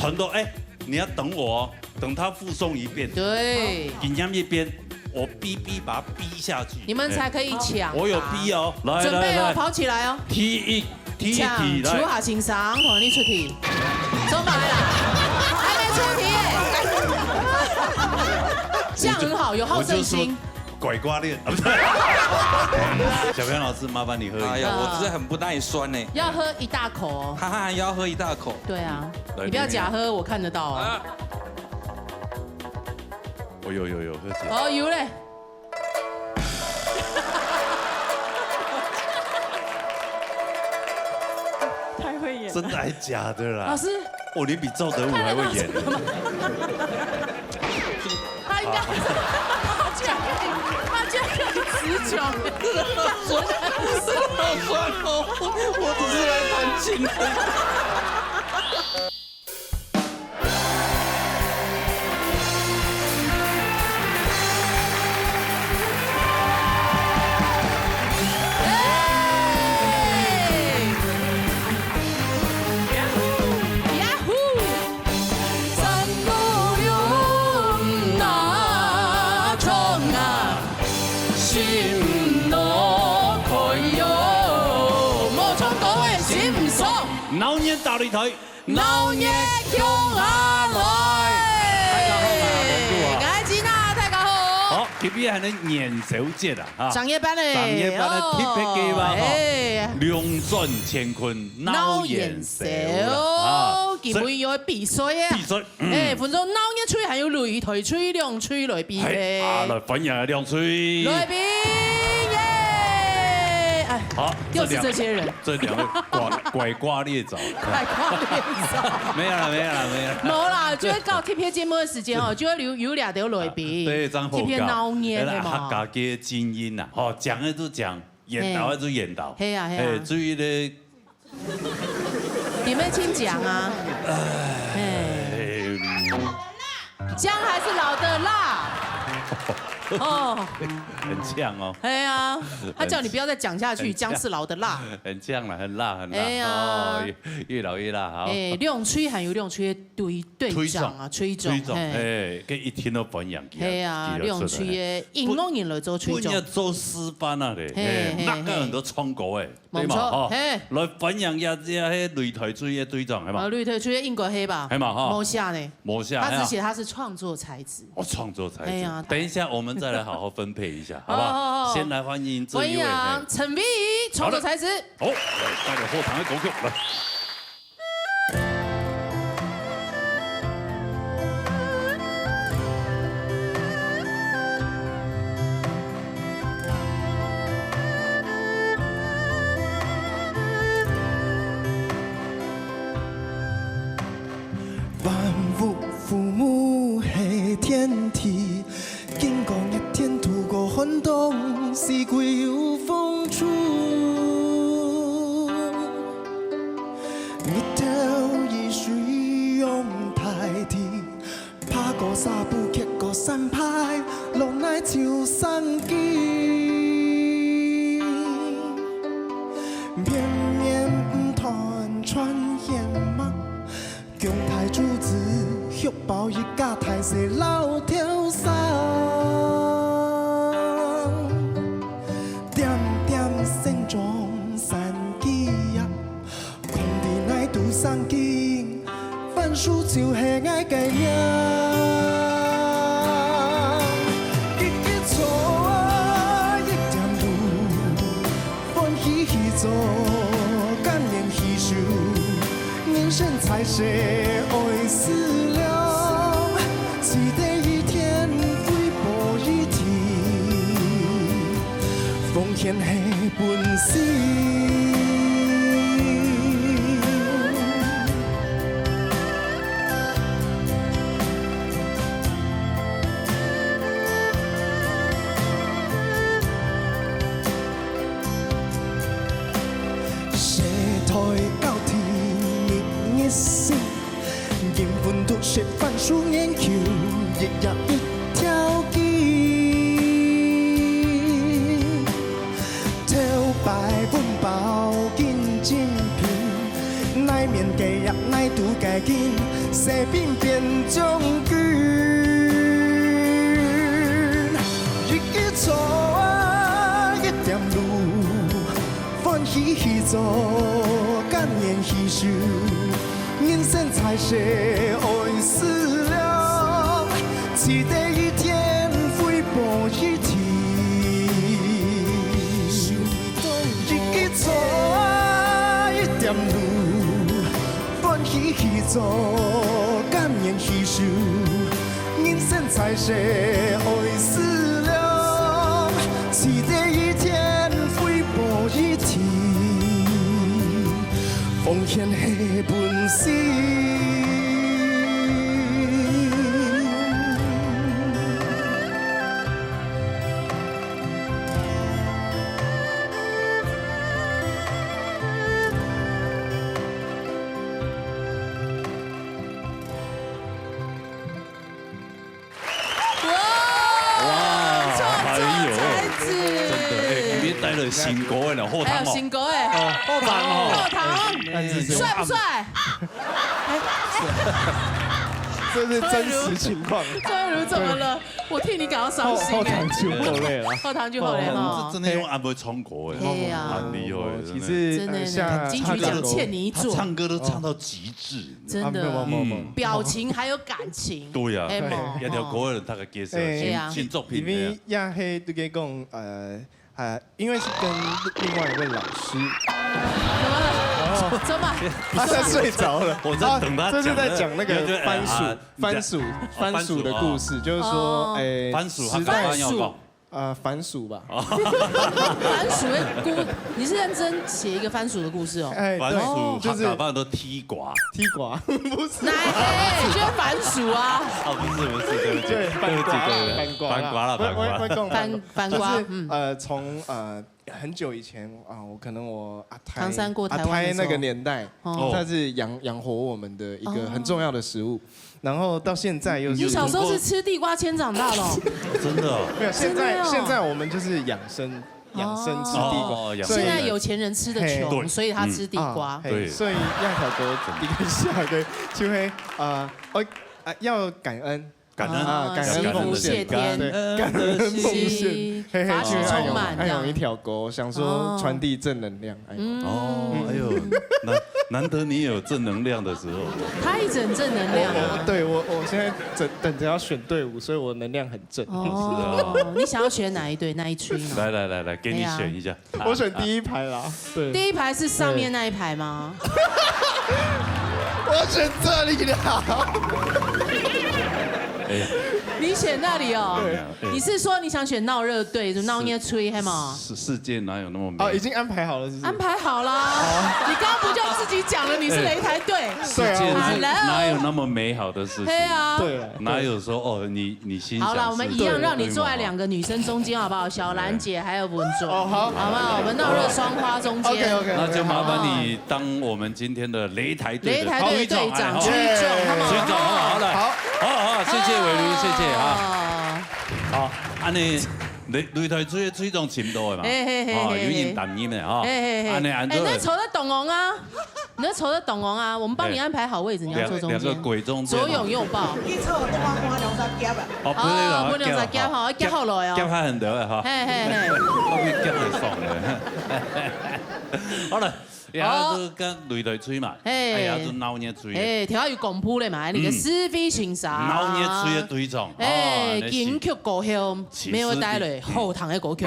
很多你要等我哦，等他附送一遍，对，紧张一边，我逼把他逼下去，你们才可以抢。我有逼哦，来准备哦，来来，跑起来哦。踢一踢抢，手来，下轻松，换你出题。走马来啦，还没出题耶。这样很好，有好胜心。拐瓜裂，不是。小平老师，麻烦你喝一下。哎呀，我真的很不耐酸呢。要喝一大口哦。哈哈，要喝一大口。对啊，你不要假喝，我看得到啊。哦，有，喝起来。哦，有嘞。太会演。真的还假的啦？老师，我连比赵德武还会演。他应该，他居然可以词穷，好酸哦，我只是来弹琴的。老年大擂台，老年向下來。大家好啊，愛吉娜，大家好。好，特別係你年少節啊，哈，上夜班嘞，上夜班的特別嘅嘛，哎，兩轉乾坤，腦眼少哦，基本要避水啊。避水，哎，分咗腦眼吹，還有擂台吹、兩吹來比嘅。啊，來分享兩吹。來比耶！哎，好，又是這些人，這兩位拐瓜裂棗，太快了。沒有啦。冇啦，就係到貼片節目嘅時間哦，就要有兩條來比。對，張厚貼片高，腦眼嘅嘛。客家嘅精英啊，哦，講嘅就講，演導嘅就演導。係啊係啊。至於咧，你們請講啊。姜還是老的辣。哦，很嗆哦。哎呀，他叫你不要再講下去，姜是老的辣。很嗆啦，很辣。哎呀，哦，越老越辣，好。哎，兩吹還有兩吹對仗啊，吹種。哎，跟一聽都分樣。係啊，兩吹嘅應攏贏來做吹種。不要做示範啊咧，那個很多創國誒，對嘛？哈，來分享一下迄擂台吹嘅對仗係嘛？擂台吹嘅英國黑吧？係嘛？哈，冇下呢，冇下。他只寫他是創作才子。哦，創作才子。等一下我們再來好好分配一下，好不好？先來歡迎這一位。歡迎陳 V 創作才子。好，嚟帶嚟後堂嘅歌曲嚟。萬物父母係天地，經過一天度過寒冬，四季有風出。日頭已水湧大地，爬過沙步，騎過山派，無奈就生機。綿綿唔團穿煙幕。強太主子，旭抱一家太細老條山，點點聲中山記啊，空地乃獨生經，番薯就係愛嘅命，一錯一點路，風起起走，甘願犧牲。人生才是愛思量，期待一天揮波一提，奉獻係本心。社台高天。一心，緣分都是番薯研究，日日一條筋。頭擺本包見精品，乃面計入乃獨計見，西边变将军。日日错啊，一点路，欢喜喜做，甘愿牺牲。人生彩色爱死了，期待一天飞步一天。日日错啊，一点路，欢喜喜做，甘愿牺牲。人生彩色爱死了，期待一天飞步一天。奉献的本事。新歌的了，后还有堂新歌哎，后堂后堂，帅不帅？这是真实情况。周如怎么了？我替你感到伤心后堂就后累了，后堂就后累哈。真的用安排唱歌的，对呀，蛮厉害的。其实真的像金曲奖欠你一座，唱歌都唱到极致，真的，表情还有感情。对呀，一条歌的大概介绍新作品。因为亚黑都给讲因为是跟另外一位老师。怎么？他在睡着了。我在等他。这是在讲那个番薯的故事，就是说，番薯他刚刚要讲。番薯吧。番薯的故，你是认真写一个番薯的故事哦？番薯就是打扮都踢瓜，不是。哪就是番薯啊？不是，对不起，番瓜了，番瓜。从很久以前我可能阿胎那个年代，它是养活我们的一个很重要的食物。然后到现在又是你小时候是吃地瓜签长大的哦？真的？没有，现在我们就是养生吃地瓜。现在有钱人吃的穷，所以他吃地瓜。对，所以亚条哥一个下个就会要感恩。感恩奉献，感恩奉献，法喜充满，还有一条狗，想说传递正能量。哎呦，难得你有正能量的时候。他一整正能量。对我现在等着要选队伍，所以我能量很正。哦，你想要选哪一队那一区呢？来，给你选一下。我选第一排啦。对，第一排是上面那一排吗？我选这里的。你选那里哦？你是说你想选闹热队，就闹捏吹黑吗？世界哪有那么美？已经安排好了，是不是？安排好啦。你刚刚不就自己讲了你是擂台队？世界哪有那么美好的事情？对啊，哪有说你欣赏？好了，我们一样让你坐在2个女生中间，好不好？小兰姐还有文卓，好不好？我们闹热双花中间。OK， 那就麻烦你当我们今天的擂台队的队长，区长，好，谢谢伟如，谢谢啊。好，安尼擂台水种深度的嘛，有人担任的哈。安尼安坐。你在筹在董王啊？你在筹在董王啊？我们帮你安排好位置，你要坐中间。2个鬼中间。左拥右抱。你凑我2三夹啊。不2三夹哈，夹好来哦。夹开很多的哈。我会夹来爽的。好了。然后就跟擂台吹嘛，然後就鬧熱吹。條有公譜咧嘛，那個是非欣賞。鬧熱吹嘅隊長。金曲歌曲，沒有帶來後堂嘅歌曲。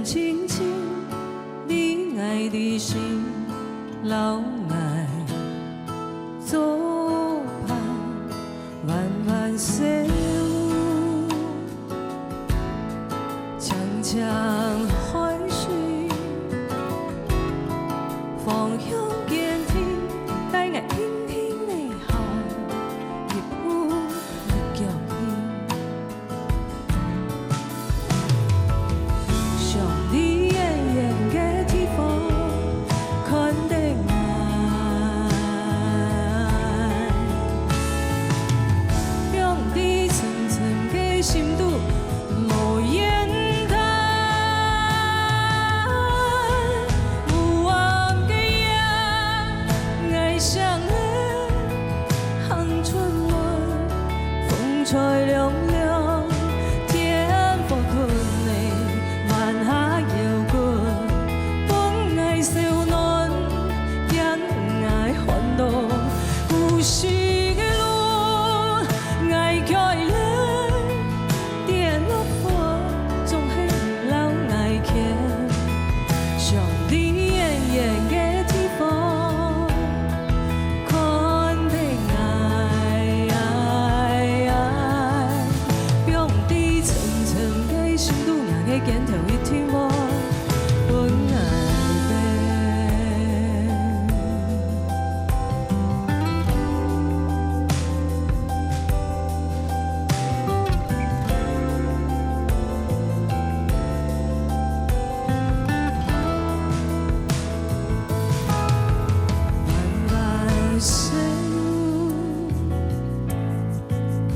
轻轻，你爱的心，老爱左旁，弯弯水舞，长长海水，方向坚定，带我轻轻的喊。吹凉凉，天风吞的晚霞摇滚，本爱少年，ยัง爱烦恼，有时的路爱去了，跌落坡，总是老爱看，上帝远远的地方，看得用伫层层的心路，硬的肩头一天我本爱弯弯水路，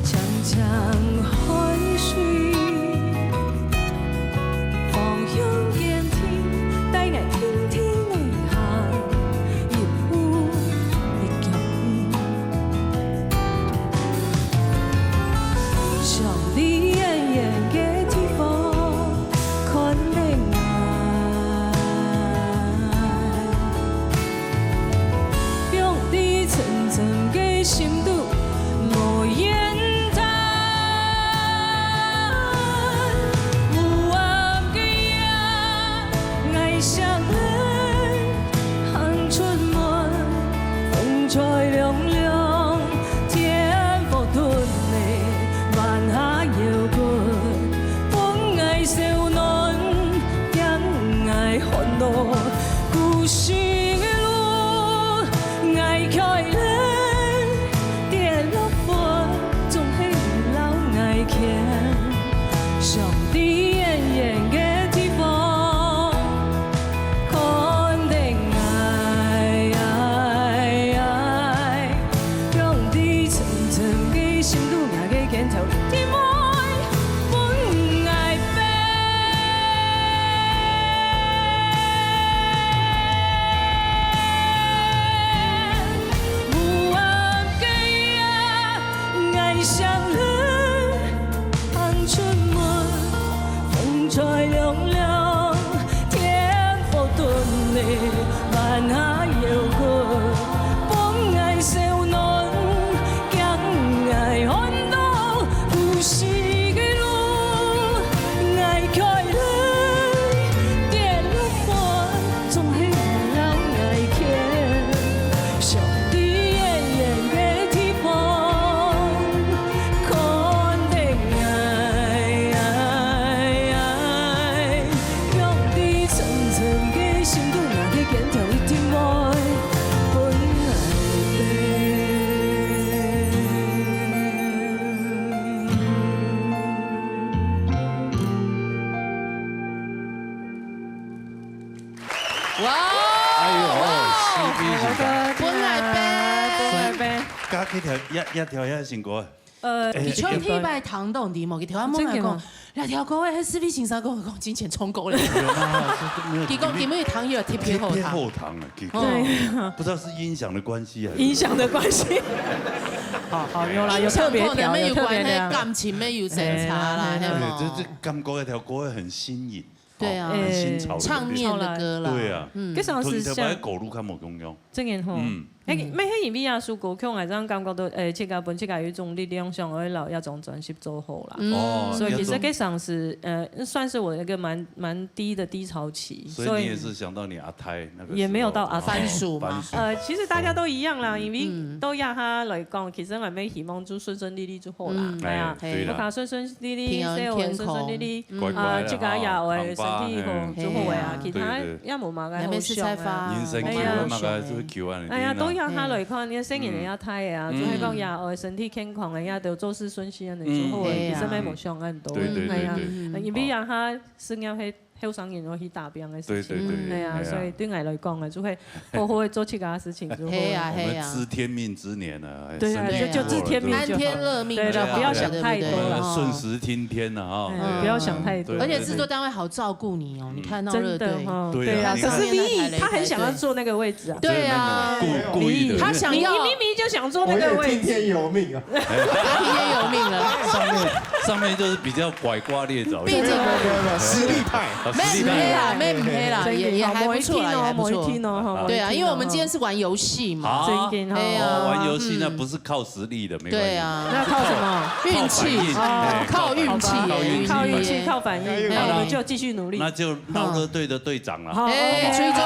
长长海水，方向见天，带来天天的行，一步一脚印，上你远远的地方，看得爱。用伫层层的心度，无言谈。有暗的夜，爱上来，行出门，风吹凉凉，天风吞的晚霞摇滚，本爱少年，ยัง爱烦恼，故事的路，爱去了，跌落坡，总是老爱看，上帝远远的地方，看得用伫层层的心路，硬的肩头一天爱，本爱飞。有暗的夜，爱上了，行出门，风吹凉凉，天风吞的晚霞摇滚，本爱少年，ยัง爱烦恼，有时的路，爱去了，跌落坡，总是老爱看，上帝远远的地方，看得用伫层层的心度，硬的肩头一天爱，本爱哇！哎呦，CP 是啥？本来呗，加去跳一跳遐新歌。你唱体摆糖豆题目，佢跳下梦来讲，两条歌诶，迄四 B 先生跟我讲金钱充够了。佢讲根本糖有贴偏后偏糖，后堂了，对，不知道是音响的关系还是影响的关系。好有啦，有特别调，有特别调。感情没有审查啦，对，系这感觉那条歌很新颖，对啊很新潮的唱念的歌啦。对啊，嗰上是特别像狗路看冇用用，真嘅吼，咩迄演美亞蘇歌曲係真感覺到切家本切家有一種力量，想要留一種專輯做好啦。哦，所以其實嗰上是算是我一個蠻低的低潮期。所以你也是想到你阿泰那個，也沒有到阿番薯嘛。其實大家都一樣啦，因為都要他來講，其實我哋希望就順順利利就好啦，係啊，不卡順順利利，生活順順利利，這個也會身體好就好啊，其他也冇嘛嘅好想啊。人生求啊嘛個做求啊，係啊，都要他來看，你聲音你要睇啊，就係講也會身體健康，人家都做事順心嘅就好啊，其實咩冇想很多，係啊，因為讓他聲音係。後生人我去打拼嘅事情，係啊，所以對我來講啊，就會好好地做其他事情就好。係啊，係啊。知天命之年啊，對啊，就知天命就好。安天樂命，對了，不要想太多了，順時聽天啊，不要想太多。而且製作單位好照顧你哦，你看到樂隊，對啊，可是李他很想要坐那個位置啊。對啊，故意的，他想要，你明明就想坐那個位置。聽天由命啊，他聽天由命了。上面就是比较拐瓜裂枣，毕竟实力派，没啦，没啦，也还不错啦，也还不错。对啊，因为我们今天是玩游戏嘛，玩游戏那不是靠实力的，没关系。对啊，那靠什么？运气，靠运气，靠运气，靠反应。那我们就继续努力。那就闹热队的队长了。哎，吹奏，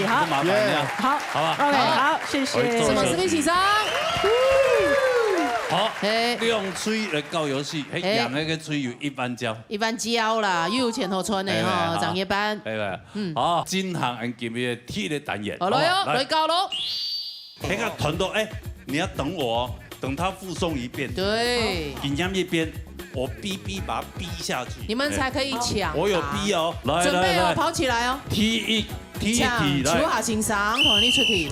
好，麻烦一下，好，好吧。 OK， 好，谢谢。什么实力情商？好，利用吹来搞游戏，养那个吹有一般教，一般教啦，又有前头村的哈，长夜班。对不对？好，金行安今日替的单元。好了哟，来搞喽。那个团队，哎，你要等我，等他复诵一遍。对。紧张一边，我逼把它逼下去，你们才可以抢。我有逼哦，来准备哦，跑起来哦。踢一题来。手下情商，同你出题。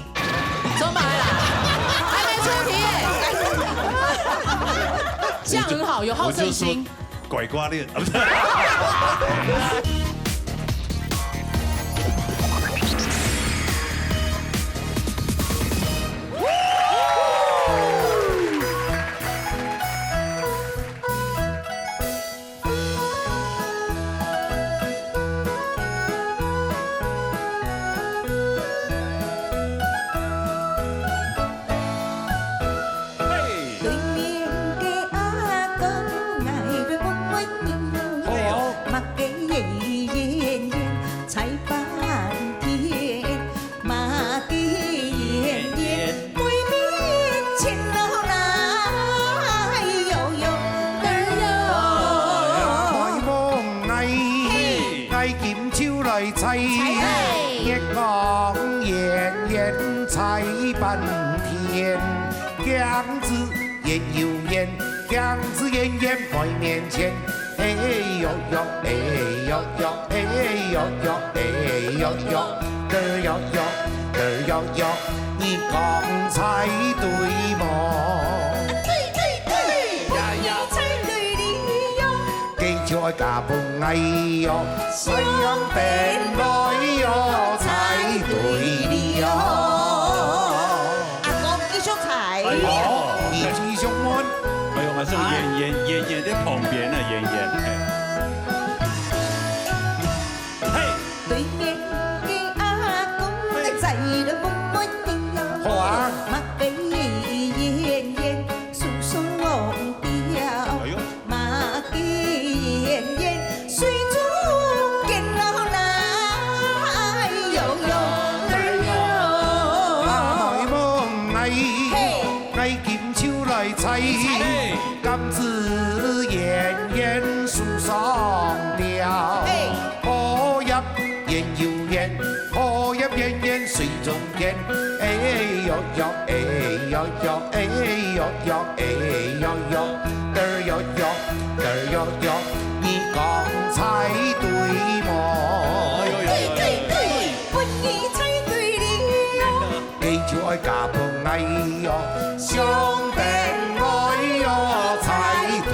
走马来啦，还没出题耶。这样很好，有好胜心。拐瓜裂。一望眼眼猜半天，样子也有眼，样子眼眼在面前。哎呦呦，哎呦呦，哎呦呦，哎呦呦，嘚儿呦呦，嘚儿呦呦，你刚猜对么？在家本哎呦，西洋变来哟，猜对了哟。阿哥繼續猜。你繼續問。哎呦，還是演員在旁邊啊，演員。嘿。對面嘅阿公仔都冇乜嘢。好啊。麥俾演員數數忘掉。哎呦。馬嘅。水中見到那悠悠的悠，阿妹夢藝劍超嚟砌，今次演員數上吊，可入演要演，可入演演水中見，哎呦呦，哎呦呦，哎呦呦，哎呦呦，嘚兒呦呦，嘚兒呦呦。你剛猜對麼？對，本意猜對了。記住愛家婆愛喲，相定愛喲，猜對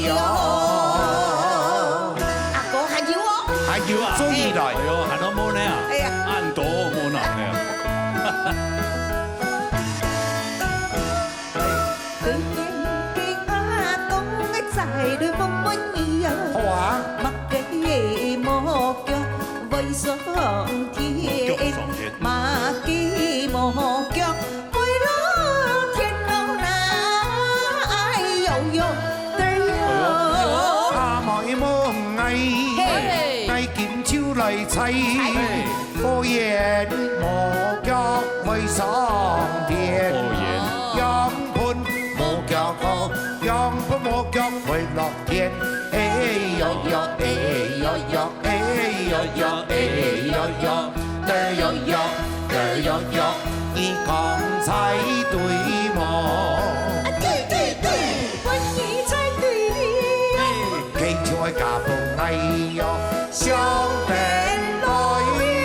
了。阿哥還要哦？還要啊，終於來。哎呦，還都冇呢啊？哎呀，按多冇呢。對面嘅阿公在對冇乜嘢。好啊。mặc cái một腳với sóng thiên mà cái một腳với đó thiên đâu ai yêu yêu đây yêu阿妹夢藝劍超嚟砌，科研無腳為上天，樣盤無腳高，樣盤無腳為落天。哎呦呦，哎呦呦，哎呦呦，哎呦呦，嘚兒呦呦，嘚兒呦呦，你剛猜對麼？對，我已猜對了。記住愛家婆愛喲，相定來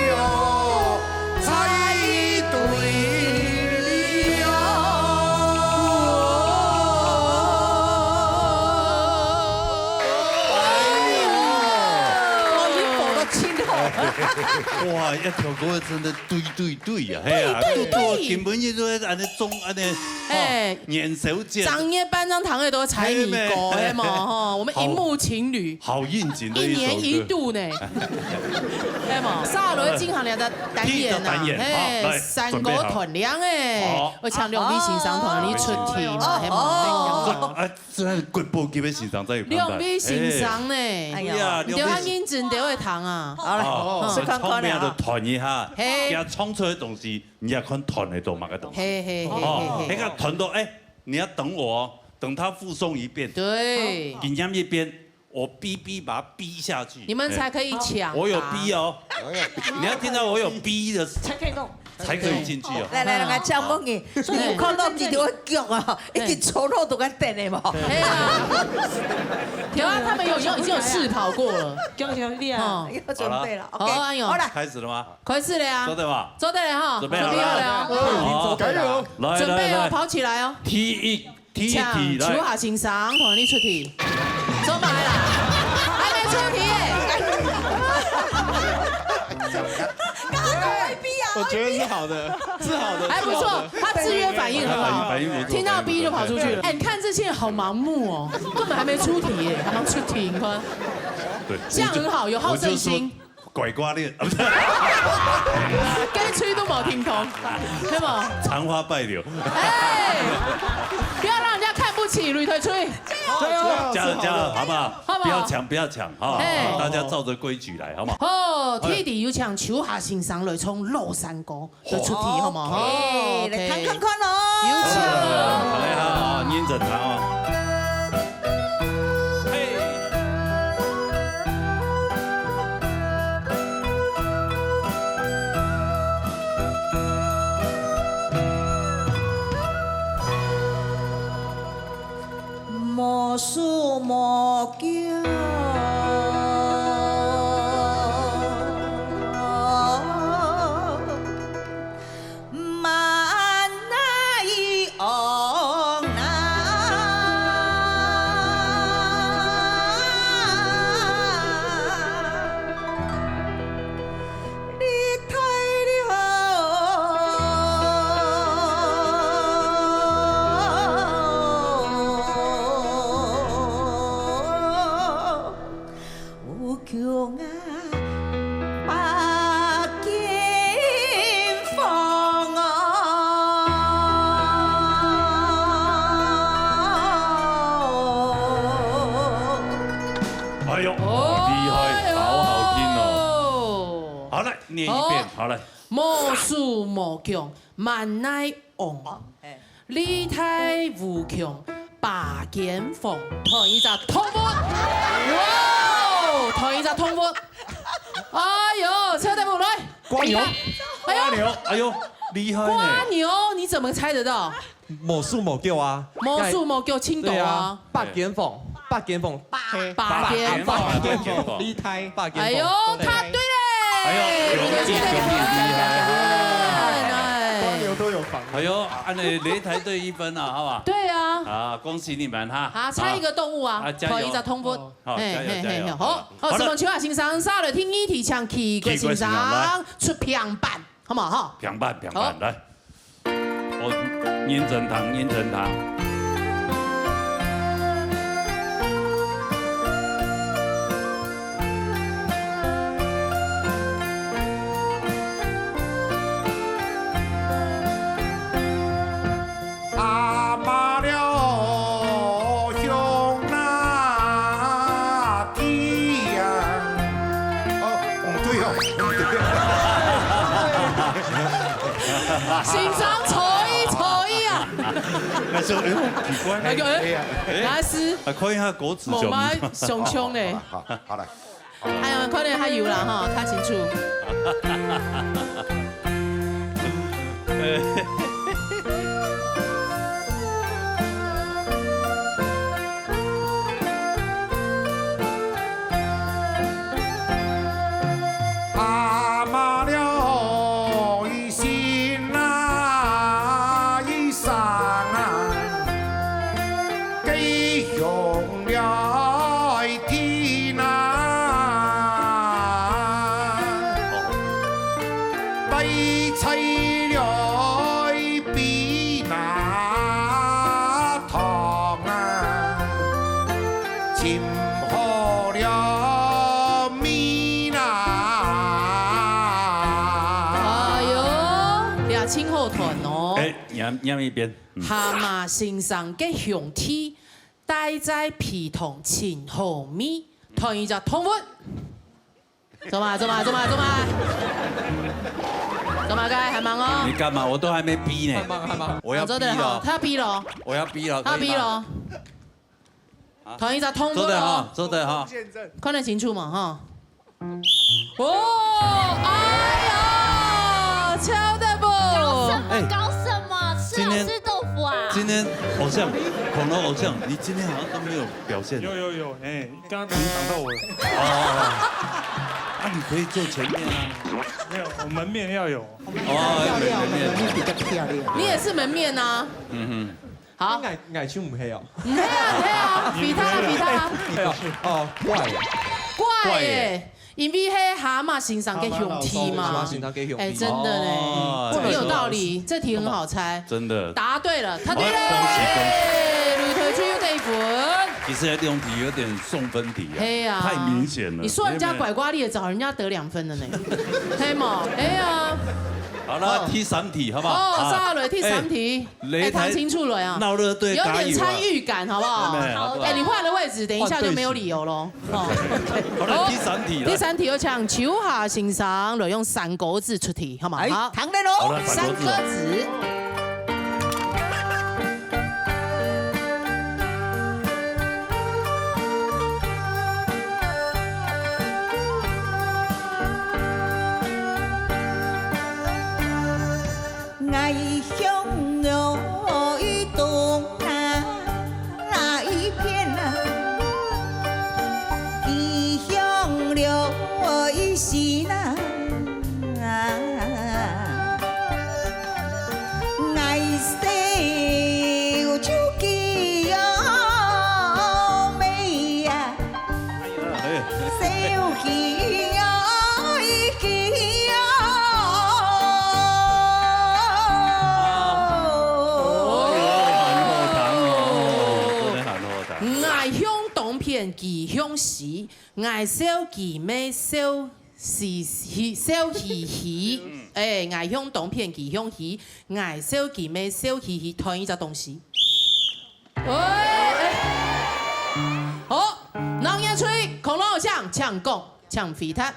喲，猜對了。我已經播到千號。哇，一条歌真的对呀，嘿啊，根本就安尼中安尼，年手姐，张夜班张堂也都猜你歌，哎嘛哈，我们荧幕情侣，好应景的一首歌，一年一度呢，哎嘛，沙罗金行俩的单演呐，哎，三个团亮哎，我唱两位欣赏团你出题嘛，哎嘛，啊，这国宝级的欣赏再有。两位欣赏呢，哎呀，你要认真就会弹啊，好了，是看看的了。团一下，给他创出来的东西，你要看团的多嘛个东西。哦，那个团都哎，你要等我，等他附送一遍。对，紧张一边，我逼把它逼下去，你们才可以抢。我有逼哦，你要听到我有逼的，才可以弄。才可以进去哦。来，我讲问你，所以有看到你就会叫啊，一直抽肉都敢等的嘛。哎呀，有啊，他们已经有试跑过了，叫你啊，要准备了。好，安友，好了，开始了吗？开始了呀。做对吧？做对了哈，准备好了。好，加油！准备哦，跑起来哦。踢一题抢球下欣赏，同你出题。做嘛啦？还没出题耶。我觉得是好的，是好的，还不错，他制约反应很好，反应不错，听到 B 就跑出去了。哎，你看这些人好盲目哦，根本还没出题耶，还没出题，你看，对，这样很好，有好胜心。拐瓜裂，该吹都冇听通，对吗？长花败柳。哎，不要让人家看不起吕腿吹，加油，好不好？好不好？不要抢，好，大家照着规矩来，好吗？哦，天地有抢，球下欣赏来冲落山歌来出题，好吗？哎，来看看看哦。有请。来好，念整堂哦。莫输莫骄，万乃往南。你太念一遍，好来。莫输莫强，万乃往。李太无强，把剑锋。同一只通分，哇！同一只通分。哎呦，车队部来。瓜牛，瓜牛，哎呦，厉害呢！瓜牛，你怎么猜得到？莫输莫叫啊，莫输莫叫青豆啊。八剑锋，八剑锋，八剑锋，李太，八剑锋。哎呦，他对嘞！哎呦，厉害！瓜牛都有防。哎呦，按你擂台对1分啊，好吧？对啊。啊，恭喜你们哈！啊，猜一个动物啊，加油！一只通分。好，加油！好，好，什么球下欣赏，沙了听一题抢起过欣赏，出平板，好唔好？哈，平板来。我念整堂。欣赏错意啊！那时候哎，奇怪，那个老师，看一下果子熊猫熊熊嘞，好来，哎呀，快点，还有啦哈，看清楚。心好了咪啦。哎呦，俩亲后团哦。哎，念一遍。蛤蟆身上嘅雄体，戴在皮筒前后面，同一只同文。走嘛，该还忙哦。你干嘛？我都还没逼呢。还忙。我要逼了。他要逼了。我要逼了。他逼了。同一只同文哦。做的哈。看得清楚嘛哈。哦，哎呀，敲的不？搞什么？吃豆腐啊？今天偶像，恐龙偶像，你今天好像都没有表现。有，哎，刚刚你挡到我了。啊，你可以坐前面啊。没有，我门面要有。门面比较漂亮。你也是门面呐。好。矮胸唔黑哦。唔黑啊，比他。哦，怪耶。因为迄蛤蟆身上嘅雄体嘛，哎，真的呢，很有道理，这题很好猜，真的答对了，他对了，吕推出又得一分。其实这种题有点送分题啊，嘿呀，太明显了。你说人家拐瓜裂枣，人家得2分了呢，嘿嘛，哎呀。好了，第3题好不好？哦，沙雷第3题，哎，谈清楚了呀，闹热队，有点参与感，好不好？哎，你换了位置，等一下就没有理由喽。好了，第3题了。第3题有请秋下先生来用3个字出题，好吗？好，唐人喽，3个字。爱乡哟一东那一片啊，异乡了一西呐，爱笑就记哟美呀，笑记哟记哟。忌香时，爱笑忌咩笑嘻嘻，哎，爱香东片忌香戏，爱笑忌咩笑嘻嘻，同一只东西。好，狼牙吹，恐龙偶像，抢拱，抢肥摊，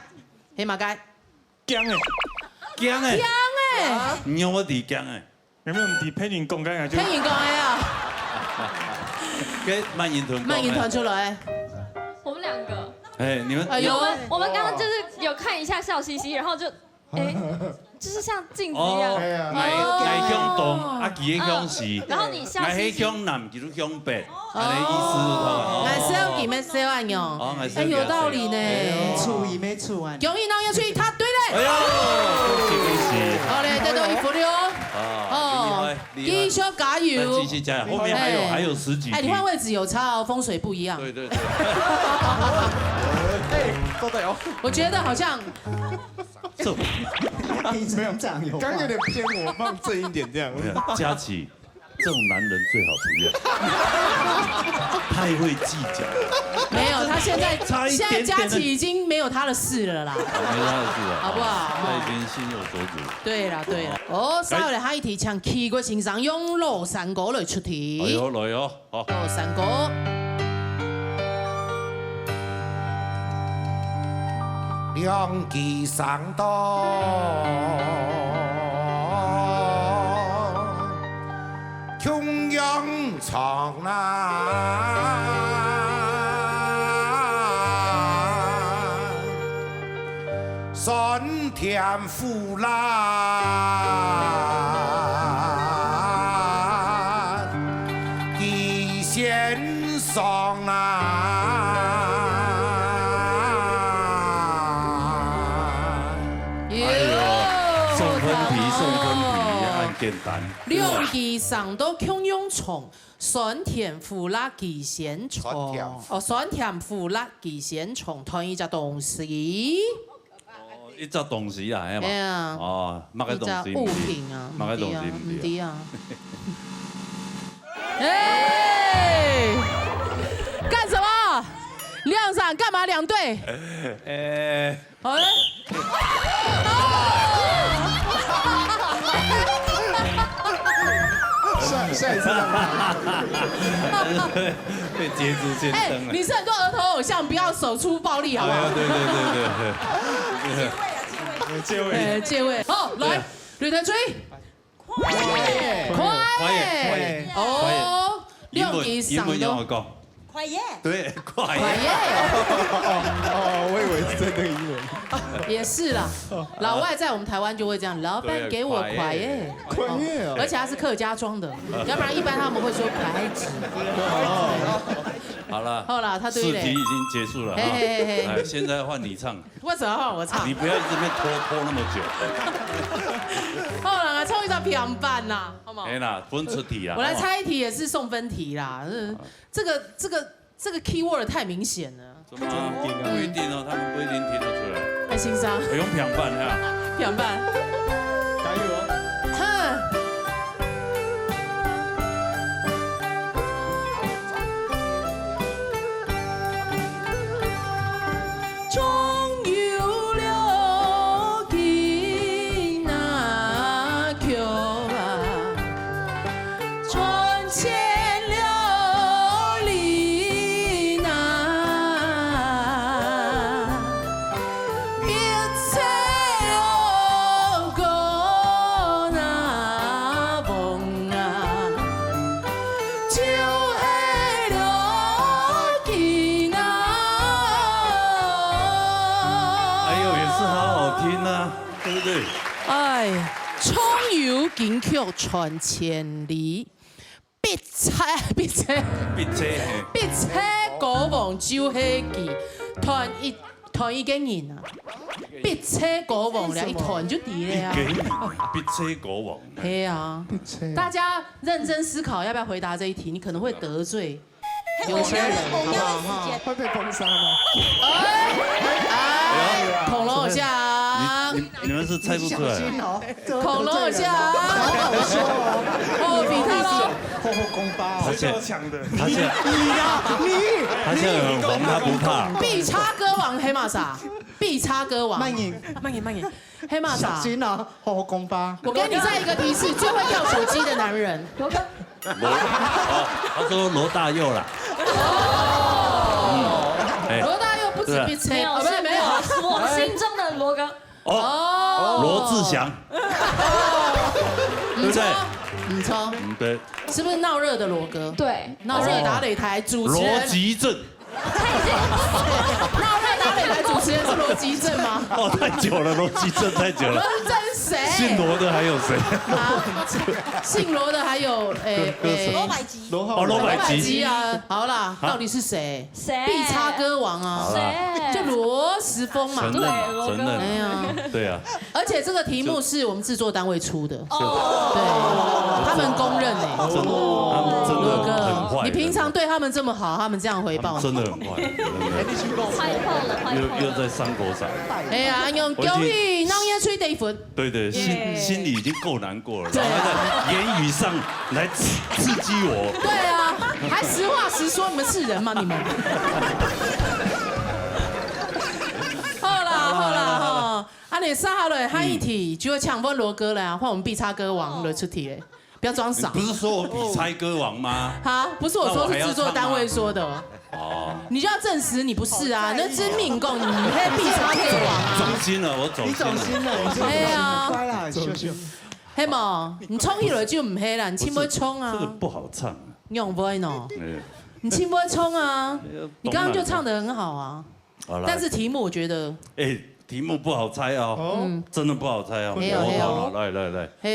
黑马街，姜诶，姜诶，姜你我伫姜诶，有没有伫配音讲干就？配音讲的啊。给慢音团出来。我们2个。哎，你们我们刚刚就是有看一下笑嘻嘻，然后就就是像镜子一样。爱向东，啊，其向西。然后你笑嘻嘻。爱向南，其向北，安尼意思。爱笑忌咩笑安样？哎，有道理呢。处伊没处啊。永义狼牙吹，他对嘞。哎呦，恭喜！好嘞，得到1分了。哦，继续加油！继续加油，后面还有10几题。哎，你换位置有差哦，风水不一样。对。哎，都对哦。我觉得好像。没有，刚有点偏我，放正一点这样。佳琪，这种男人最好不要，太会计较。没有，他现在佳琪已经没有他的事了啦。没他的事了，好不好？他已经心有所指。对了。哦，稍后来下一题，请奇国先生用罗三哥来出题。来哟，好。罗三哥。两骑上刀，穷阳长啊，酸甜苦辣，地先上啊。简单。两记上都强用虫，酸甜苦辣忌先虫。哦，酸甜苦辣忌先虫，同一只东西。哦，一只东西啦，系嘛？哦，乜嘅东西？物品啊，乜嘅东西？唔啲啊。哎，干什么？长干嘛两队？好嘞。下一次让他被捷足先登了。你是很多儿童偶像，不要手出暴力好不好？对。借位。借位。好，来，吕腾吹。快耶！哦，六级上都。快耶！对，快耶！哦，我以为是真的英文。也是啦，老外在我们台湾就会这样，老板给我快耶，快耶！而且它是客家庄的，要不然一般他们会说快子。好了，好了，他对嘞。试题已经结束了哈，哎，现在换你唱。为什么要换我唱？你不要一直被拖那么久。好了，冲一张平板呐，好吗？哎啦，分出题啦。我来猜一题也是送分题啦，这个 keyword 太明显了。怎么不一定哦，他们不一定听得出来。太欣赏。我用平板哈。平板。加油！哼。终有了吉那桥啊，传千了里那，一切有个那梦啊，就爱了吉那。对不对？哎，葱油金曲传千里，必猜古王酒喜记，团一个人啊，必猜古王了，一团就敌了呀。必猜古王。对啊，大家认真思考要不要回答这一题，你可能会得罪有些人，好不好？会被封杀吗？恐龙偶像。你们是猜不出来。恐龙偶像，好好说哦，比他喽，后宫八，谁叫抢的？他现在很红，他不怕。必插歌王黑马啥？必插歌王。慢饮。黑马啥？小心啊，后宫八。我给你再一个提示，最会跳手机的男人。他说罗大佑啦。罗大佑不止必猜，没有，我心中的罗哥。罗志祥，对不对？你猜，对，是不是闹热的罗哥？对，闹热打擂台主持人。罗吉正。闹热打擂台主持人是罗吉正吗？哦，太久了，罗吉正太久了。真谁？姓罗的还有谁？姓罗的还有罗百吉。罗百吉啊！好啦，到底是谁？谁？必插歌王啊！谁？就罗时丰嘛。承认。哎呀，对啊。而且这个题目是我们制作单位出的，对，他们公认哎。他们真的很坏。你平常对他们这么好，他们这样回报你，真的很坏。坏透了，又在伤口上。哎呀，用教育闹烟吹地粉。对，心里已经够难过了，然后在言语上来刺激我。对啊，还实话实说，你们是人吗？你们？好啦，啊，你杀好了，还一题就会抢问罗哥了啊，换我们必插歌王来出题嘞，不要装傻。不是说我比猜歌王吗？好，不是我说，是制作单位说的。哦，你就要证实你不是啊，那真命供，你可以必插歌王啊。走心了，我走心了。哎呀，乖啦，秀秀。黑毛，你冲一轮就唔黑了，你亲不会冲啊？这个不好唱。你用不会呢？你亲不会冲啊？你刚刚就唱得很好啊。但是题目我觉得，题目不好猜哦，真的不好猜哦。没有，来，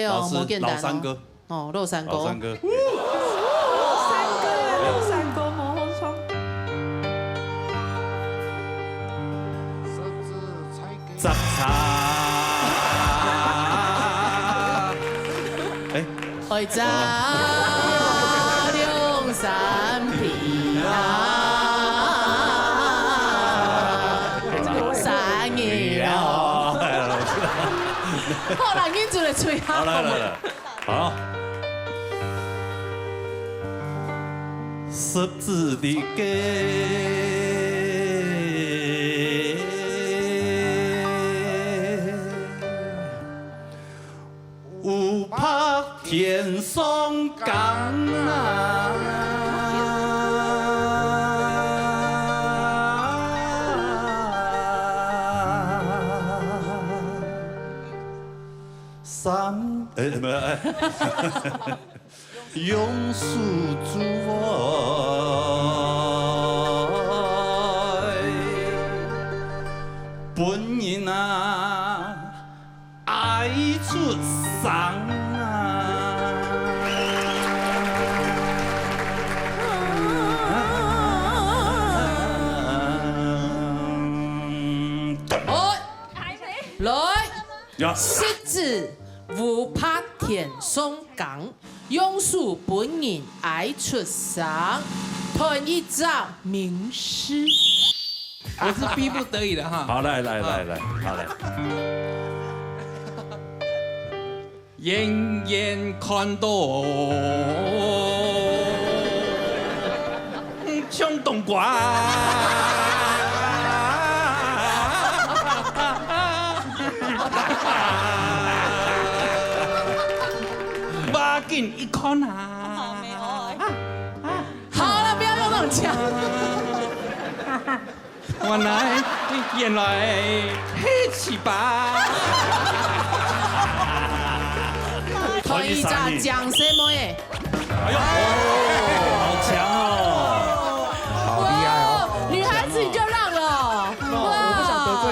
老师老三哥。哦，肉三哥。老三哥。十叉，爱咋两三皮啊，三年啊，好啦，你做来吹下。好来，好。十字的街。港啊，三没有，永属主爱，本人啊爱出桑啊。来，呀，狮子无拍田松岗，永树本人爱出桑，团一照名师。我是逼不得已的哈。好，来，好来。远远看到冲动瓜，把紧一看啊！好了，不要用那种腔。原来黑七八。团一照讲什么耶？哎呦，好强哦！好厉害哦！女孩子你就让了，我不想得罪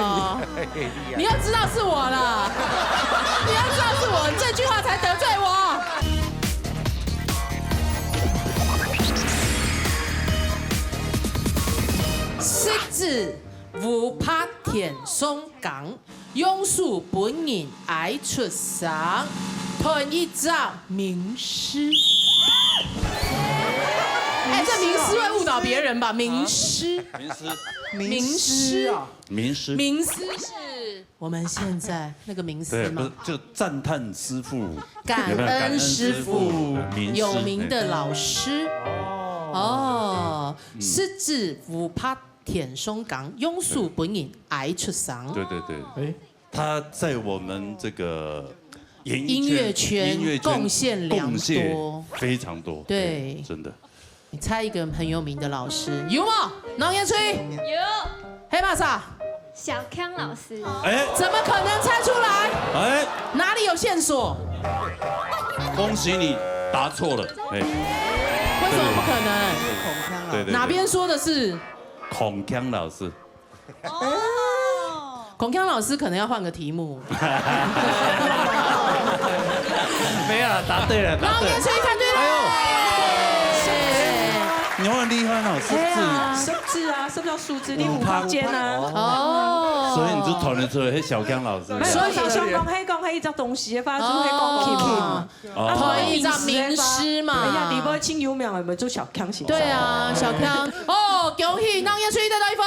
你。你要知道是我了，你要知道是我，这句话才得罪我。狮子无拍田松岗，永树本人爱出桑，团一照名师。哎，这名师会误导别人吧？名师，名师啊，名师，名师是我们现在那个名师对，不是吗？就赞叹师傅，感恩师傅，名师有名的老师。哦，狮子无拍田松岗，永树本人爱出桑。对，哎，他在我们这个音乐圈贡献良多，非常多。对，真的。你猜一个很有名的老师，有吗？农业吹有黑马啥？小康老师，哎，怎么可能猜出来？哎，哪里有线索？恭喜你答错了。哎，为什么不可能？对，哪边说的是？孔锵老师。孔锵老师可能要换个题目。没有，答对了，答对了。农业吹看对了。你很厉害哦，数字啊，什么叫数字？你五空间啊。哦。所以你就传得出来，迄小江老师。所以想讲，迄一只东西发出迄讲气嘛，团一照名师嘛。哎呀，你不清有名的，咪做小康型。对啊，小康。哦，恭喜农业吹得到1分。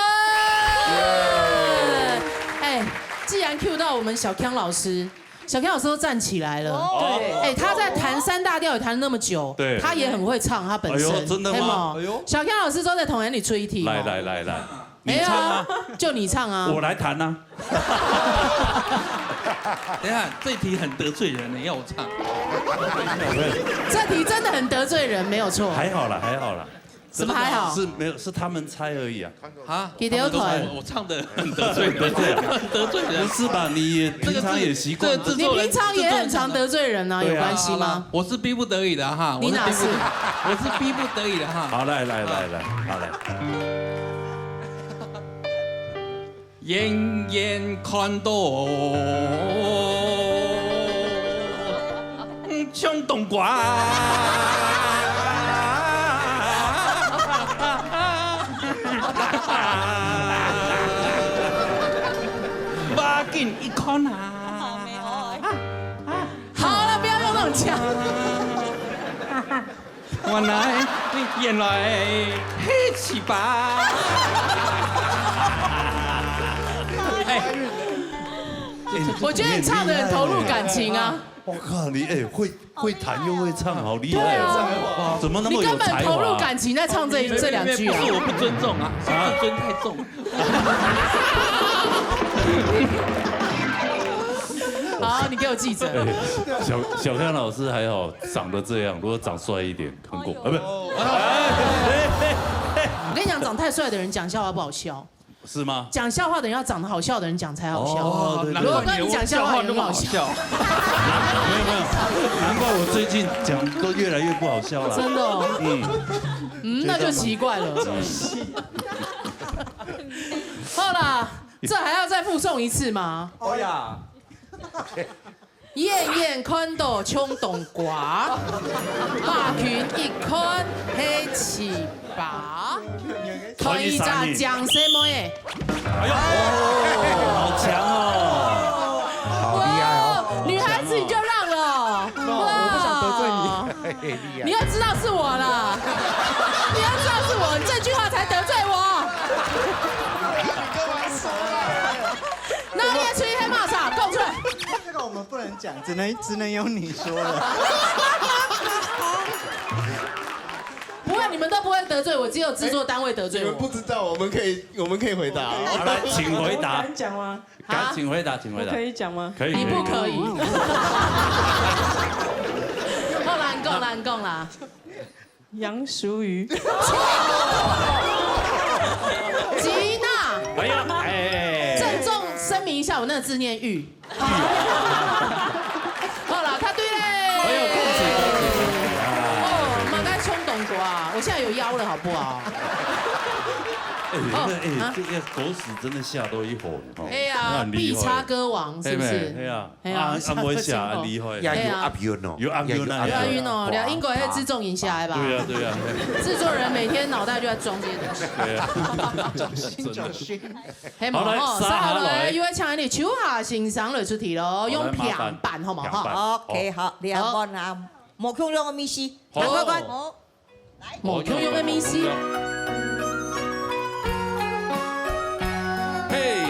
哎，既然 Q 到我们小康老师。小康老师都站起来了，对，哎，他在弹3大调也弹那么久，对，他也很会唱，他本身，哎呦，真的吗？哎呦，小康老师都在同眼里吹一题，来，你唱啊，就你唱啊，我来弹啊。等一下，这题很得罪人，你要我唱？这题真的很得罪人，没有错。还好啦。什么还好？是没有，是他们猜而已啊。啊，给丢团，我唱的很得罪人，很得罪人。不是吧？你平常也习惯。你平常也很常得罪人啊，有关系吗？我是逼不得已的哈。你哪是？我是逼不得已的哈。好，来，好来。远远看到冲动瓜。把紧一看啊！好了，不要用那种腔。原来黑七八。我觉得你唱的很投入感情啊。我靠，你会弹又会唱，好厉害哦！怎么那么有才华？你根本投入感情在唱这两句啊！不是我不尊重啊，自尊太重。好，你给我记着。小康老师还好，长得这样，如果长帅一点，很过，不。我跟你讲，长太帅的人讲笑话不好笑。是吗？讲笑话的人要长得好笑的人讲才好笑。对如果跟你讲笑话很好笑，没有，难怪我最近讲都越来越不好笑了。真的哦。那就奇怪了。好啦，这还要再附送一次吗？哦呀。燕燕看到冲动瓜，马群一看黑起拔，可以咋讲什么耶？哎呦，好强哦！好厉害哦！女孩子你就让了，我不想得罪你。你要知道是我啦，你要知道是我，你这句话才得罪我。你干嘛说啦？那你也吹黑骂啥？供出来。这个我们不能讲，只能由你说了。不会，你们都不会得罪我，只有制作单位得罪我。你们不知道，我们可以回答。好，来，请回答。敢讲吗？请回答，请回答。可以讲吗？可以。你不可以。好啦，你讲啦。杨淑瑜。吉娜。哎呀，哎。郑重声明一下，我那个字念玉。好啦，他对嘞。哎呦，恭喜！哦，马该冲动过啊！我现在有腰了，好不好？这个狗屎真的吓到一吼。哎呀，必插歌王是不是？哎呀，不会下很厉害。有押韵哦，有押韵啊，有押韵哦，连英国也自重一下吧。对啊。制作人每天脑袋就在装这些东西。对啊。小心。好来，下来又要唱你手下欣赏来出题咯，用平板好唔好？OK， 好，两个啊，莫空用个咪西，快，莫空用个咪西。嘿。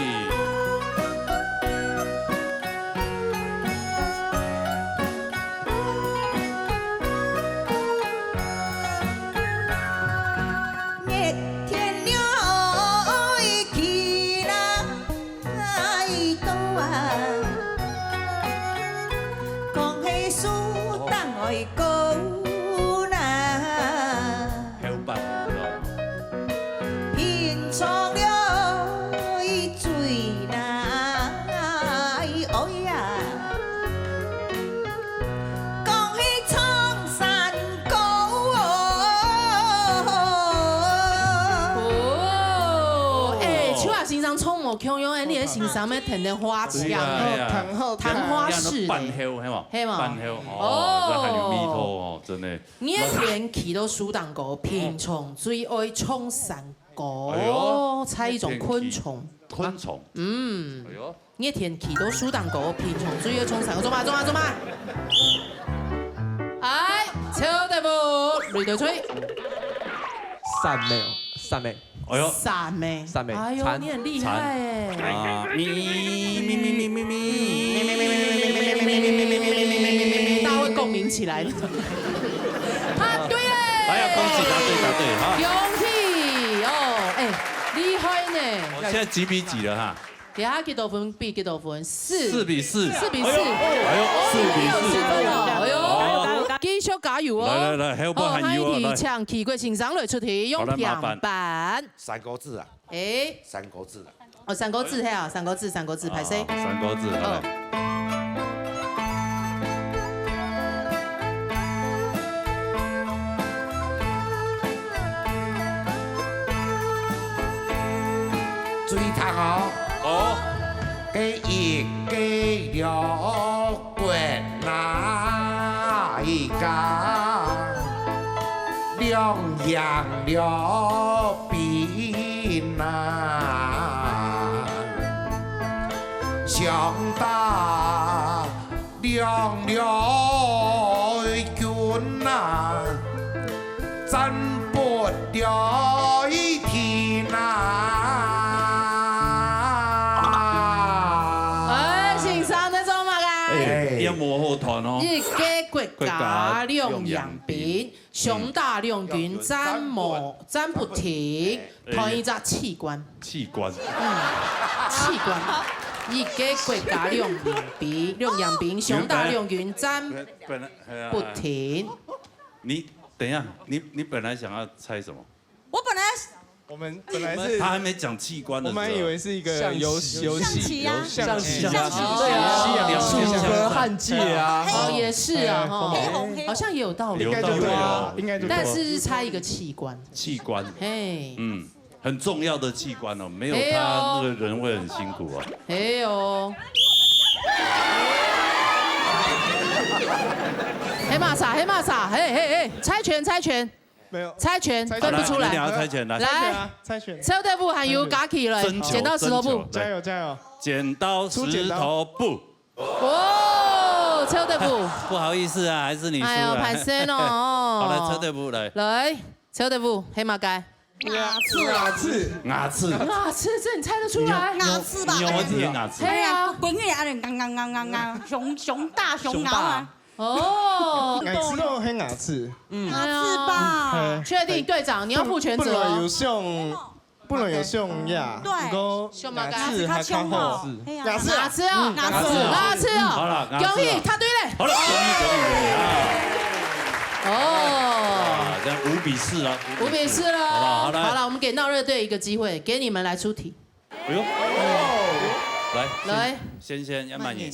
强用的，你的欣赏要弹得花腔，弹花式半后，嘿嘛，半后哦，这还有蜜头哦，真的。你连气都舒当过，平虫最爱冲山歌，猜一种昆虫。昆虫。哎呦。你天气都舒当过，平虫最爱冲山歌，做嘛？哎，超大步，擂台吹。三妹。哎呦，三妹，哎呦，你很厉害哎！啊，大家会共鸣起来的。啊，对嘞！哎呀，恭喜答对哈！恭喜哦，哎，厉害呢！我现在几比几了哈？等下几多分比几多分？4比4。4比4。哎呦，4比4分哦！哎呦。继续加油哦！来，还有包含油啊！来，唱奇怪欣赏类出题，用平板。三个字啊！哎，三个字啊！哦，三个字，嘿啊，三个字，拍谁？三个字，好。水头哦，给一给了滚哪一个？两样了病啊，想打两了军啊，咱不了一天啊。要模糊团哦。日家国家两样兵，熊大两军战不停，同一只器官。器官。器官。一个国家两样兵，熊大两云战不停。你等一下，你本来想要猜什么？我们本来是他还没讲器官的时候，我们还以为是一个游戏，象棋对啊，楚河汉界啊，哦也是啊，好像也有道理，应该就对了，应该就。但是猜一个器官，嘿，很重要的器官哦，没有他那个人会很辛苦哦。哎呦，黑马傻，嘿，猜拳。没有猜拳分不出来，你要猜拳来，猜拳，抽对布还有嘎起了，剪刀石头布，加油！剪刀石头布，哦，抽对布，不好意思啊，还是你输了。哎呦，拍身哦，好来抽对布来抽对布，黑马盖，牙齿，这你猜得出来？牙齿吧？你有问题牙齿？对啊，滚起来，熊大熊猫啊！哦，牙齿都黑牙齿，牙齿吧？确定队长你要负全责，不能有熊牙，对，牙齿还靠后，牙齿哦，好了，恭喜他对嘞，好了，恭喜哦，这样5比4了，5比4了，好了，我们给闹热队一个机会，给你们来出题。哎呦，来，先要慢点，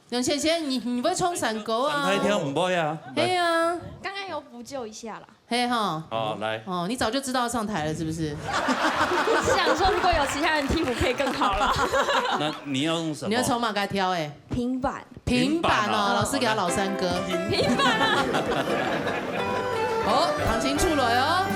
梁先，你会冲伞狗啊？上台跳唔会啊？对啊，刚刚有补救一下啦。嘿哈。好，来。哦，你早就知道上台了是不是？我是想说，如果有其他人替补，可以更好了。那你要用什么？你要筹码该挑哎。平板哦，老师给他老三哥。平板啊。哦，行情出来哦。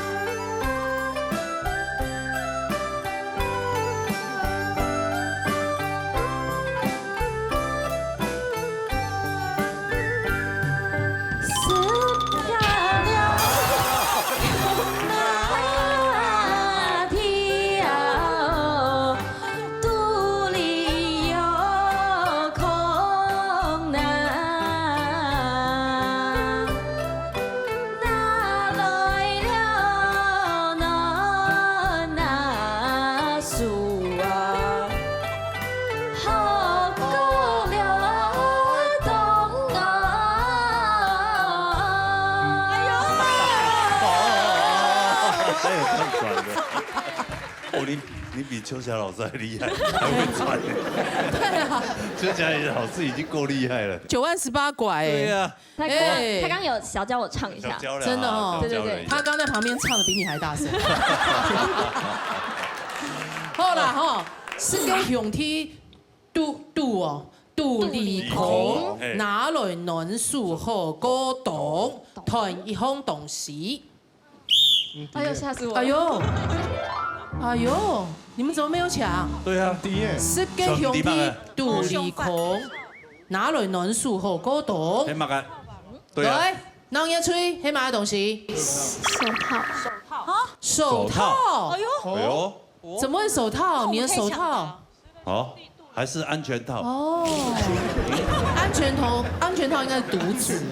你比邱霞老师还厉害，还会转。对啊，邱霞老师已经够厉害了。9万18拐。对呀，他刚有小教我唱一下，真的哦，对，他刚在旁边唱的比你还大声。好啦哈，是个兄弟杜立孔哪来暖树和歌动，团一方同时。哎呦，吓死我！哎呦，你们怎么没有抢？对啊，第一耶。是个兄弟杜立孔哪来暖树和歌动？黑马杆。对啊。哪样吹黑马的东西？手套。哎呦，怎么会手套？你的手套？哦，还是安全套？哦，安全套应该是独子。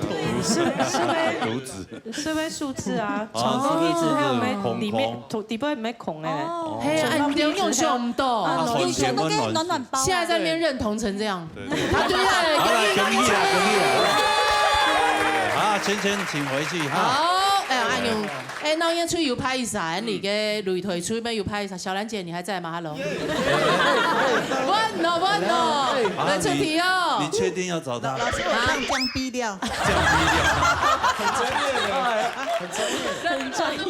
独子。是被数字啊，床头一直还有没里面底部没孔哎。嘿，你不用胸到，用胸都给暖包。现在在那边认同成这样，他对呀，恭喜啊，芊请回去哈。好，安用，那演出又拍一下，你嘅擂台出面又拍一下。小兰姐，你还在吗 ？Hello。问哦，来出题哦。你确定要找他？老师，我降 B 调。降 B 调，很专业。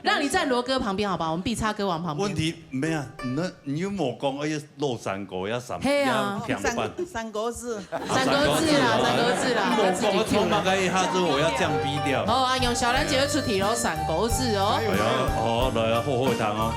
让你站罗哥旁边好吧，我们必插歌王旁边。问题没啊，你有冇讲要露三个要三三个字啦。我讲我从大概一下子我要降 B 调。好，阿用小兰姐会出题喽，三个字哦。哎呀，好来啊，后堂哦。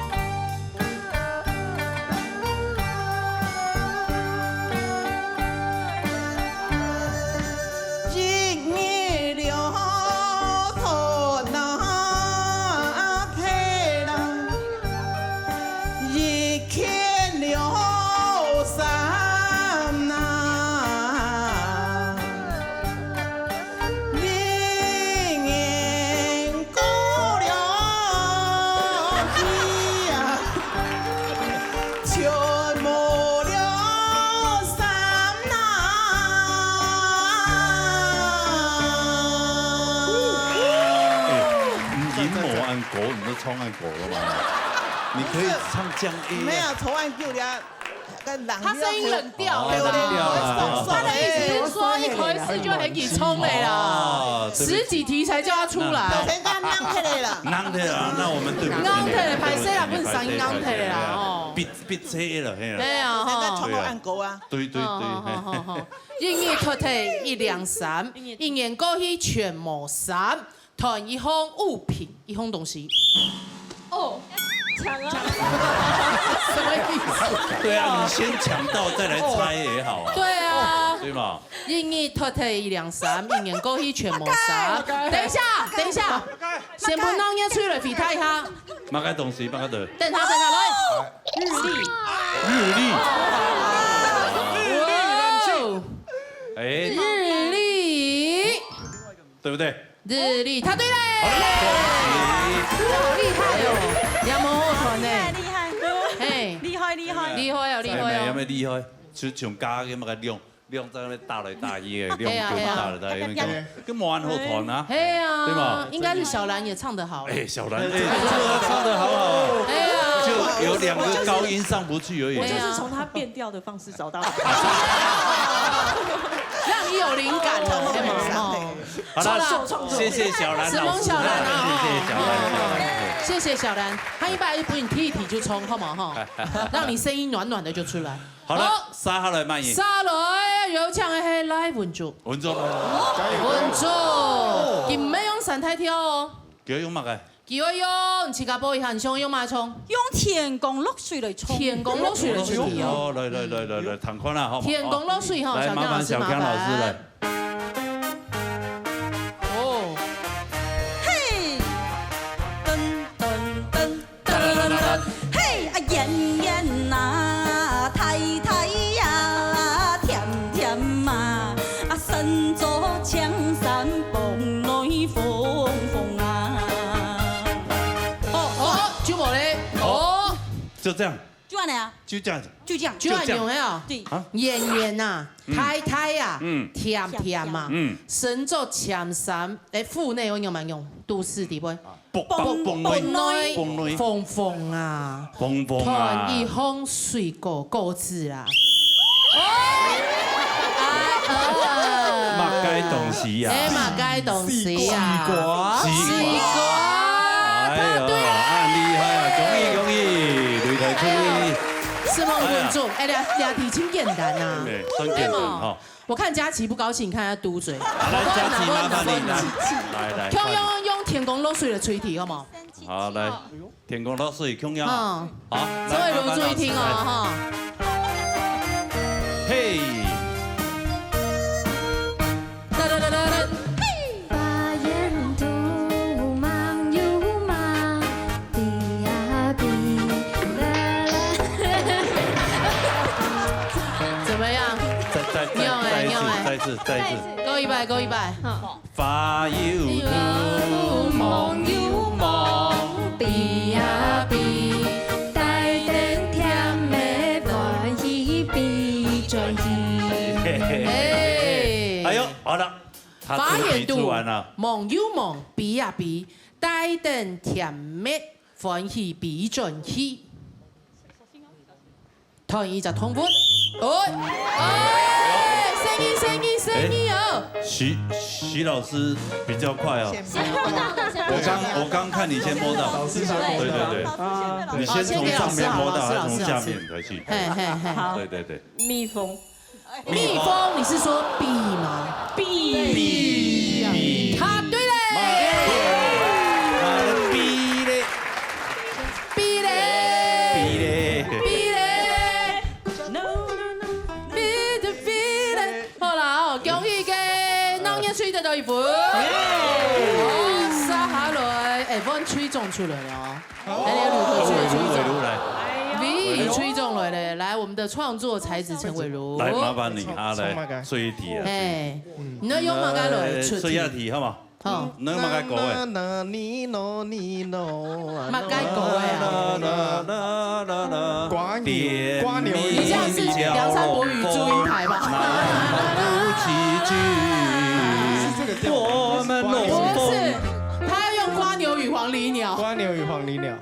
岸狗，你都冲岸狗了吗？你可以唱江 A。没有冲岸狗呀。他声音冷掉了，他的意思是说一回事就很给冲了啦，10几题才叫他出来。才刚囔起来了，囔起来了，那我们对不起。囔起来，拍谁啦？不是声音囔起来啦，哦。别车了，嘿啦。对啊，才刚冲岸狗啊。對。英語脱題1、2、3，一年過去全無散，談一項物品，一項東西。哦。抢啊！什么意思？对啊，你先抢到再来猜也好啊。对啊，对嘛？英语脱题1、2、3，一年過去全無散。等一下，先不弄嘢出來，肥太下。乜嘅東西？乜嘅對？等下來，日曆。哎，日曆，對不對？日曆，答對嘞！好厲害哦！有冇好團呢？厲害，嘿，厲害哦！有咩厲害？就像家咁嘅量在那打來打去嘅，量打來打去，跟冇人好團啊！哎呀，對嘛？應該是小蘭也唱得好。哎，小蘭，唱得好啊！哎呀，就有2個高音上不去而已。我就是從他變調的方式找到。讓你有靈感了，對嗎？好了，謝謝小蘭老師，謝謝小蘭，謝謝小蘭，他一般不你提一提就衝，好嗎？哈，讓你聲音暖暖的就出來。好了，沙下來慢嘢。沙來有唱嘅係來文竹，文竹，佢唔係用神態跳哦。佢用乜嘅？佢要用自家播一下，你想用乜衝？用天公落水嚟衝。天公落水嚟衝哦，來，唐寬啦，好。天公落水哈，來，麻煩小江老師來。哦。嘿，噔，嘿，啊燕燕呐，太太呀，甜甜嘛，啊身作江山蹦来风风啊。就冇咧，哦，就這樣，就安尼啊，就這樣，就按用呀，對，圓圓呐，太太呀，甜甜嘛，身作江山，腹內我用乜用？都市地位，蹦內，鳳鳳啊，團一風水果子啦，乜雞東西呀？乜雞東西呀？西瓜，哎呦，厲害啊！恭喜，擂台出。是夢文竹，倆題真簡單啊，對，算簡單哈。我看佳琪不高興，看他嘟嘴。來，佳琪麻煩你來。用天公落水的吹題好冇？好，來，天公落水，鏘呀！好，這位如注意聽哦，哈。嘿。把沿途忙又忙，比呀比，怎麼樣？再一次，夠一百。花又土，夢又夢，比呀比，帶點甜的歡喜比轉喜。哎呦，好了，花也度，夢又夢，比呀比，帶點甜蜜歡喜比轉喜。同意就通過。聲音哦！徐老師比較快哦。我剛看你先摸到，對，你先從上面摸到，還是從下面才去？對。蜜蜂，你是說 B 嗎？ B， 答對嘞。吹得到一半，沙下來，幫吹中出來了哦！你吹中來了，來，我們的創作才子陳偉如，來麻煩你啊，來吹一題啊！哎，你要用乜嘢來出題？吹一題好嘛？好，你乜嘢歌嘅？乜嘢歌啊？瓜牛，你這樣是梁山伯與祝英台吧？我們不是，他要用蝸牛與黃鸝鳥。瓜牛与黄鹂鸟。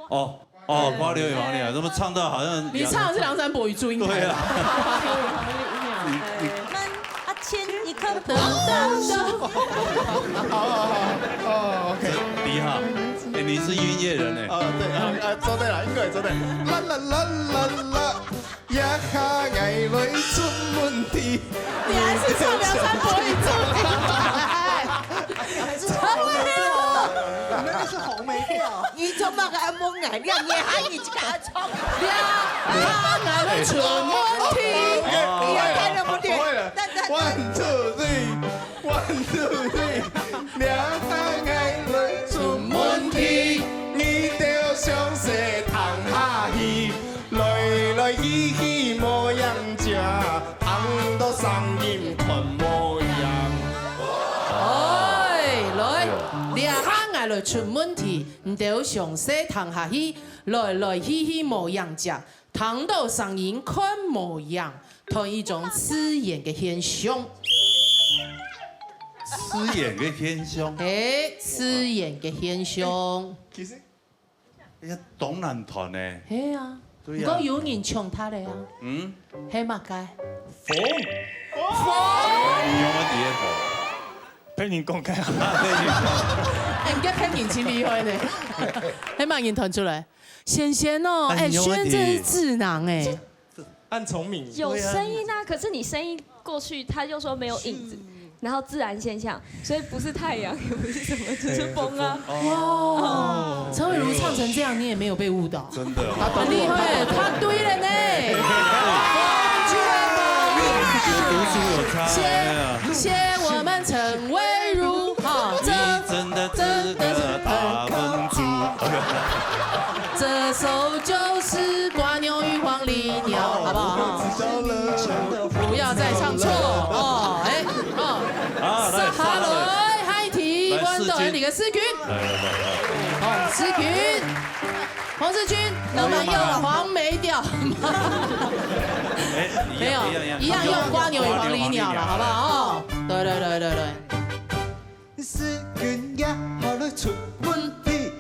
哦，瓜牛与黄鹂鸟，怎么唱到好像？你唱的是梁山伯与祝英台。对啊。牵一颗葡萄树。好 ，OK。厉害，哎，你是音乐人哎。对，做对了，应该做对。啦啦啦啦啦，一下眼淚出問題。你還是唱梁山伯與祝英台。那个是红梅调。你做乜嘅冇眼亮嘢喺你家唱？兩眼淚出問題。你要睇到冇啲。One two three，One two three， 兩眼淚出問題，你就像是糖下魚，來來去去無樣食，糖到上癮困無樣。兩眼淚出問題，唔就上西糖下去，來來去去無樣食，糖到上癮困無樣，同一種刺眼嘅現象。刺眼嘅現象。刺眼嘅現象。其實，哎呀，東南團呢？係啊，唔過有人唱他哋啊。係乜嘅？風。你有乜嘢風？陪你公開啊！唔記得聽年前厲害呢，係乜人彈出嚟？賢賢哦，哎，軒真是智囊哎，按聰明。有聲音啊，可是你聲音過去，他就說沒有影子，然後自然現象，所以不是太陽，也不是什麼，就是風啊。哇，陳慧茹唱成這樣，你也沒有被誤導，真的，很厲害，他對了呢。讀書有差。謝我們陳慧茹，哈，你真的是個大笨豬。這首就是蝸牛與黃鸝鳥，好不好？不要再唱錯哦，哎哦。哈雷海提關島你個思君，洪思君，能不能用黃梅調？沒有，一樣用蝸牛與黃鸝鳥了，好不好？哦，對。思君也好了出問題，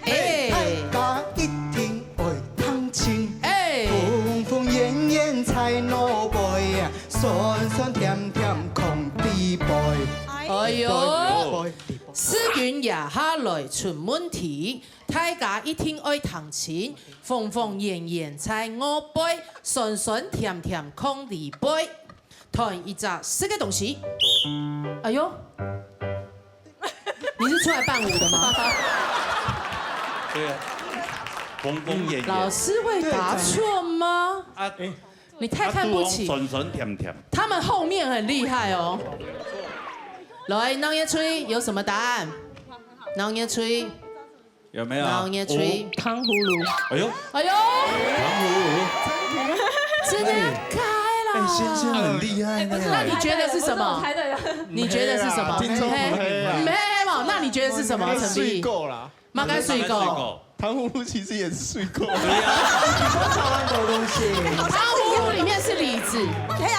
大家一定會同情。風風煙煙采蘿蔔，酸酸甜甜空地背。哎呦，思君也下來出問題，大家一定愛同情。風風煙煙采蘿蔔，酸酸甜甜空地背。同一隻四個東西。哎呦！你是出來伴舞的嗎？對啊，風風煙煙。老師會答錯嗎？你太看不起。酸酸甜甜。他們後面很厲害哦。來，腦葉吹有什麼答案？腦葉吹有沒有？腦葉吹糖葫蘆。哎呦，哎呦，糖葫蘆。真的要開了。哎，先生很厲害呢。那你覺得是什麼？你覺得是什麼？聽眾不黑啊。沒有，那你覺得是什麼？陳碧。睡夠啦。馬該睡夠。糖葫蘆其實也是睡夠。糖葫蘆裡面是李子，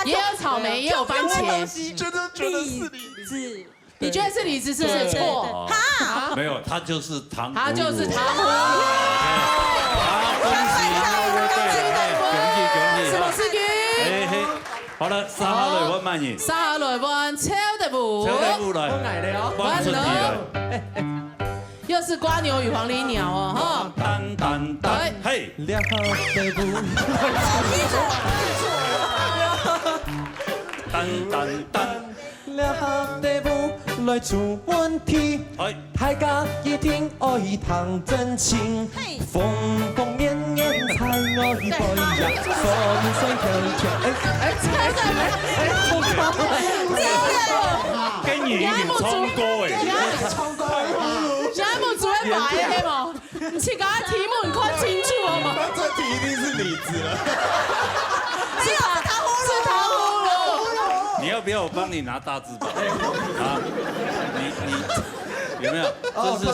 也有草莓，也有番茄。覺得是李子。你覺得是李子是不是錯？沒有，它就是糖葫蘆。它就是糖葫蘆。恭喜，是羅思君。好了，三下來我慢嘢。三下來換超的舞。超的舞來。換順題來。又是蝸牛與黃鸝鳥哦，哈。噔噔噔，嘿。兩下的舞。噔噔噔。兩下的舞來出問題，大家一定愛談真情。風風煙煙采我一杯呀，酸酸甜甜。跟你已經唱歌誒。節目組喺買嘅冇，唔似講題目唔看清楚啊嘛。這題一定是李子了。是糖葫蘆。你要不要我幫你拿大字報？啊，你有沒有？這是世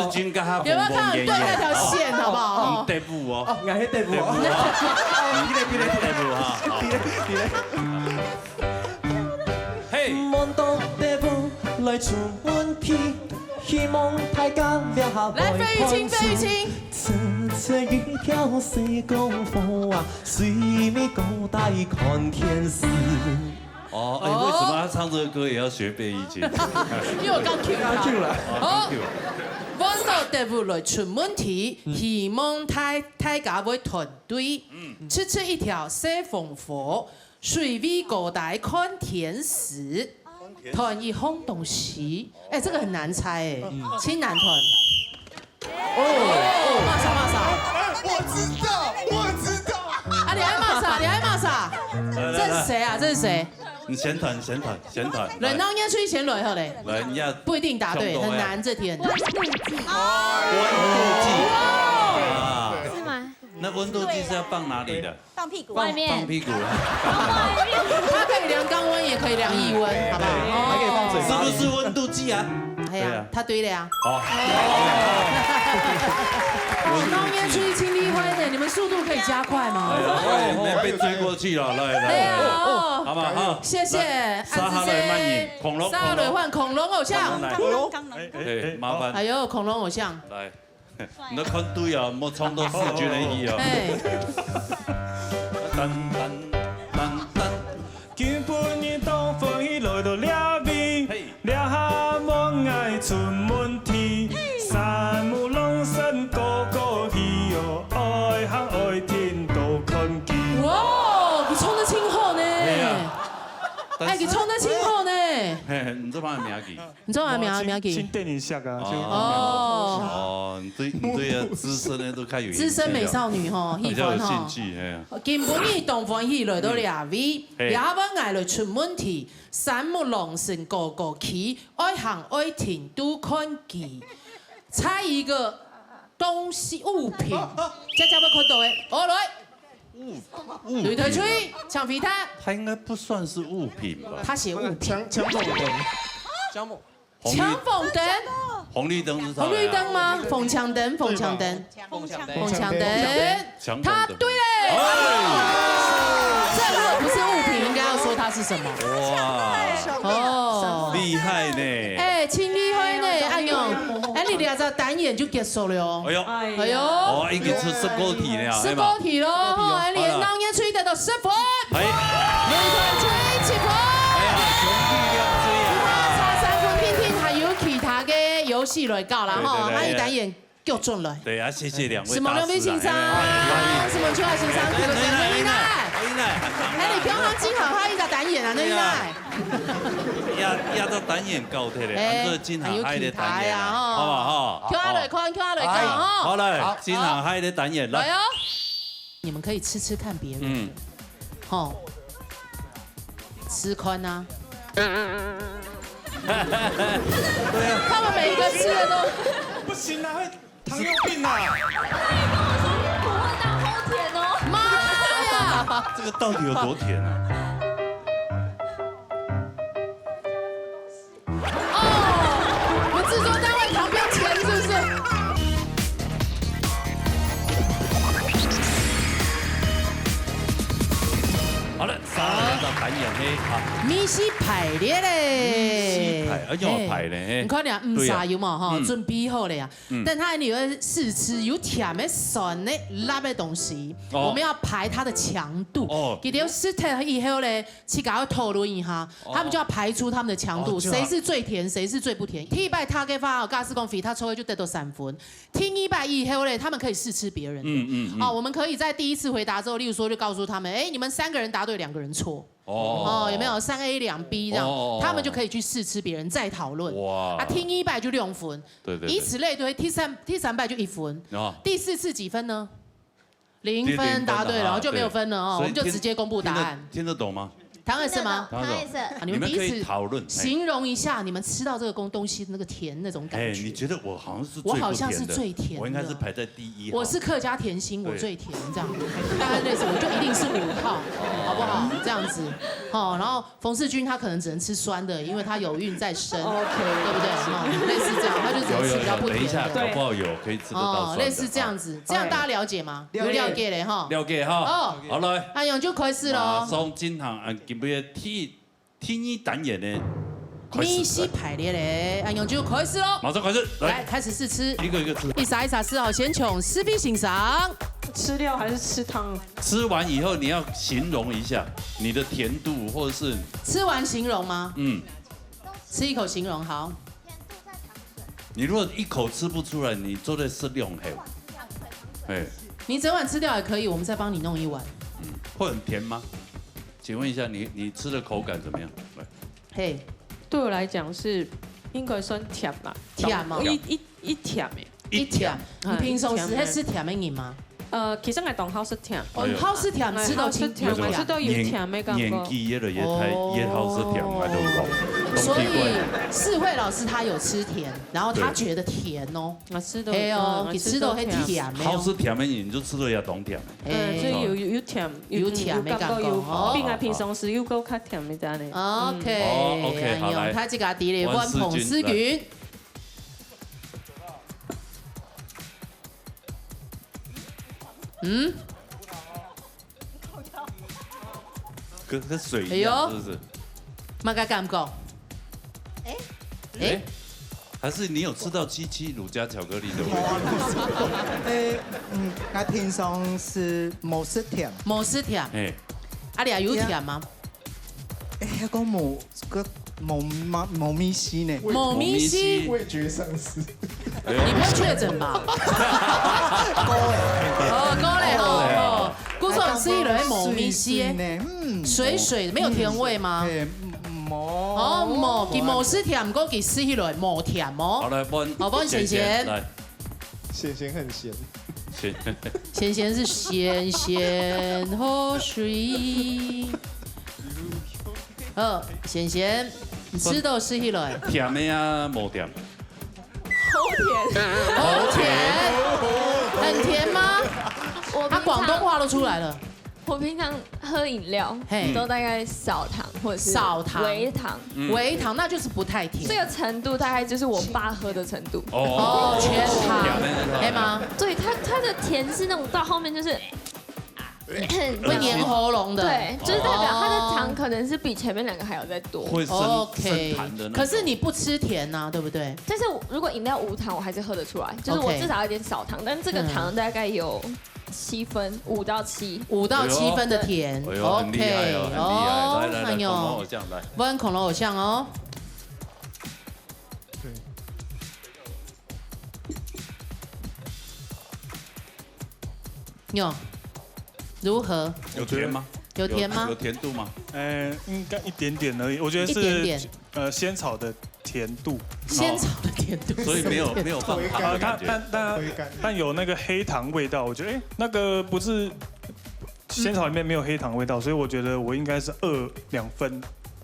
軍跟他風風煙煙。有沒有看對那條線好不好？地步哦。我係地步。地步哈。嘿。望到地步來出問題。希望大家了下来，费玉清，费玉清。侧一条西宫风啊，水面高台看天使。哦，哎，为什么他唱这个歌也要学费玉清？因为我刚 Q 了。好，阮到地府来出问题，希望大家会团队，吃一条西风佛，水位高台看天使，团一轰动时，哎，这个很难猜哎，青男团。哦，骂啥？我知道。啊，你爱骂啥？你爱骂啥？这是谁啊？这是谁？你先团。轮到演出以前来好嘞。来，你要不一定答对，很难这题很难。温度计。温度计啊？是吗？那温度计是要放哪里的？放屁股外面。放屁股。它可以量肛温，也可以量腋温，好不好？还可以放嘴巴。是不是温度计啊？哎呀，他对了呀。好。我当面出去清理灰的，你们速度可以加快吗？哎，被追过去了，来，好不好？谢谢。沙哈雷慢饮，恐龙，沙哈雷换恐龙偶像。哎，麻烦。哎呦，恐龙偶像。来，你都看对啊，莫冲到4军的意哦。噔噔噔噔。今晡日当风雨来到了尾，了下望爱出门天，山木龙神个个喜哦，爱行爱天都看见。哇，你冲得清楚呢！哎，你冲得清楚呢！嘿，你这帮名记？你这帮名记？新电影下啊，哦，你对啊，资深的都开有资深美少女吼，比较有兴趣哎。今晡日东风喜来到两位，也要爱来出问题，山木龙神个个起，爱行爱停都看见。猜一个东西物品，家家要看到的，我来。女腿吹，橡皮擦。它应该不算是物品吧？他写物品。枪凤灯。枪凤灯。红绿灯是啥？红绿灯吗？凤枪灯，凤枪灯。凤枪灯。他对嘞。这个不是物品，应该要说它是什么？哇。哦。厉害呢。哎，清理灰呢，哎呦，哎，你2个单眼就结束了哦。哎呦。哦，已经出15题了。15题咯，哎，你当年吹得到10分。哎。女团吹7分。哎呀，兄弟要追啊！差3分，听听还有其他的游戏来搞啦哈，还有单眼够准了。对啊，谢谢两位。什么两位欣赏？什么出来欣赏？何依奈。哎，你平常金好，他一直单眼啊，何依奈。压到单眼高铁嘞，按这金航海的单眼，好不好？看来看哈。好来，金航海的单眼来。你们可以吃看别人。好。吃宽呐。对啊。他们每一个吃的都不行啊，会糖尿病啊。不会当齁甜哦。妈呀！这个到底有多甜啊？哦，我们制作单位旁边钱是不是？好了，3个单眼黑啊。米是排列嘞，而且我排嘞，你看俩沙有嘛哈，准备好了呀。但它里面试吃有甜的、酸的、辣的东西，我们要排它的强度。哦，给点试特以后嘞，去给他讨论一下，他们就要排出他们的强度，谁是最甜，谁是最不甜。第一拜他给发ga斯公费，他抽的就得到3分。听1拜以后嘞，他们可以试吃别人。好，我们可以在第一次回答之后，例如说就告诉他们，哎，你们3个人答对，2个人错。哦，有没有3A 2B 这样，他们就可以去试吃别人再讨论。哇！啊，听1拜就6分，对，以此类推，第3拜就1分，第4次几分呢？0分，答对了，就没有分了哦，我们就直接公布答案。听得懂吗？唐老师吗？唐老师，你们彼此讨论，形容一下你们吃到这个东西那个甜那种感觉。你觉得我好像是我好像是最甜的，我应该是排在第1。我是客家甜心，我最甜这样，大概类似，我就一定是5号，好不好？这样子，然后冯世军他可能只能吃酸的，因为他有孕在身，对不对？类似这样，他就只能吃比较不甜的。等一下，搞不好有可以吃得到。类似这样子，这样大家了解吗？有了解嘞哈。了解哈。哦，好来，阿勇就开始喽。马上进行今日天一单元的米西排列嘞，按用就开始喽。马上开始，来开始试吃，一个一个吃。一撒一撒吃好，先从师弟欣赏。吃料还是吃汤？吃完以后你要形容一下你的甜度，或者是吃完形容吗？嗯，吃一口形容好。你如果一口吃不出来，你做的是用黑。哎，你整碗吃掉也可以，我们再帮你弄一碗。嗯，会很甜吗？请问一下你吃的口感怎么样？来，嘿，对我来讲是应该算甜吧，甜吗？一甜的。一甜。你平常时还吃甜的饮吗？其實我當好食甜，哦，好食甜，吃到清甜，吃到有甜的感覺。年紀也好食甜，我都講。所以世慧老師他有吃甜，然後他覺得甜哦。我吃到，哎哦，你吃到很甜的。好吃甜的你就吃到也懂甜。所以有甜的感覺，比我平常時有夠較甜的啲咧。OK， 好來，他這個第二碗彭思源。嗯，跟水一样，是不是？乜嘅感覺？哎，还是你有吃到77乳加巧克力的味道？我平常是冇食甜，冇食甜。哎，阿你有甜嗎？那個冇米西呢？冇米西，味觉丧失。你不會確診吧？高嘞哦，姑說吃一輪冇米西，水水的，沒有甜味嗎？哦，冇，佢冇是甜，不過佢吃一輪冇甜哦。好來，幫賢賢，來，賢賢很鹹，賢賢是鹹鹹河水。哦，賢賢，你吃到是一輪甜的呀，冇甜。好甜，很甜吗？他廣東話都出來了。我平常喝飲料都大概少糖或者是少糖、微糖，微糖那就是不太甜。这个程度大概就是我爸喝的程度。哦，全糖，可以吗？对，它的甜是那种到后面就是会黏喉咙的。对，就是代表它的糖可能是比前面两个还要再多。会生痰的。可是你不吃甜呐，对不对？但是如果饮料无糖，我还是喝得出来，就是我至少有点少糖，但这个糖大概有7分，5到7分的甜。OK， 很厉害，来，恐龙偶像来，问恐龙偶像哦。有。如何？有甜吗？有甜吗？有甜度吗？应该一点点而已。我觉得是仙草的甜度。仙草的甜度，所以没有放糖的感觉。但有那个黑糖味道，我觉得那个不是仙草里面没有黑糖味道，所以我觉得我应该是2分。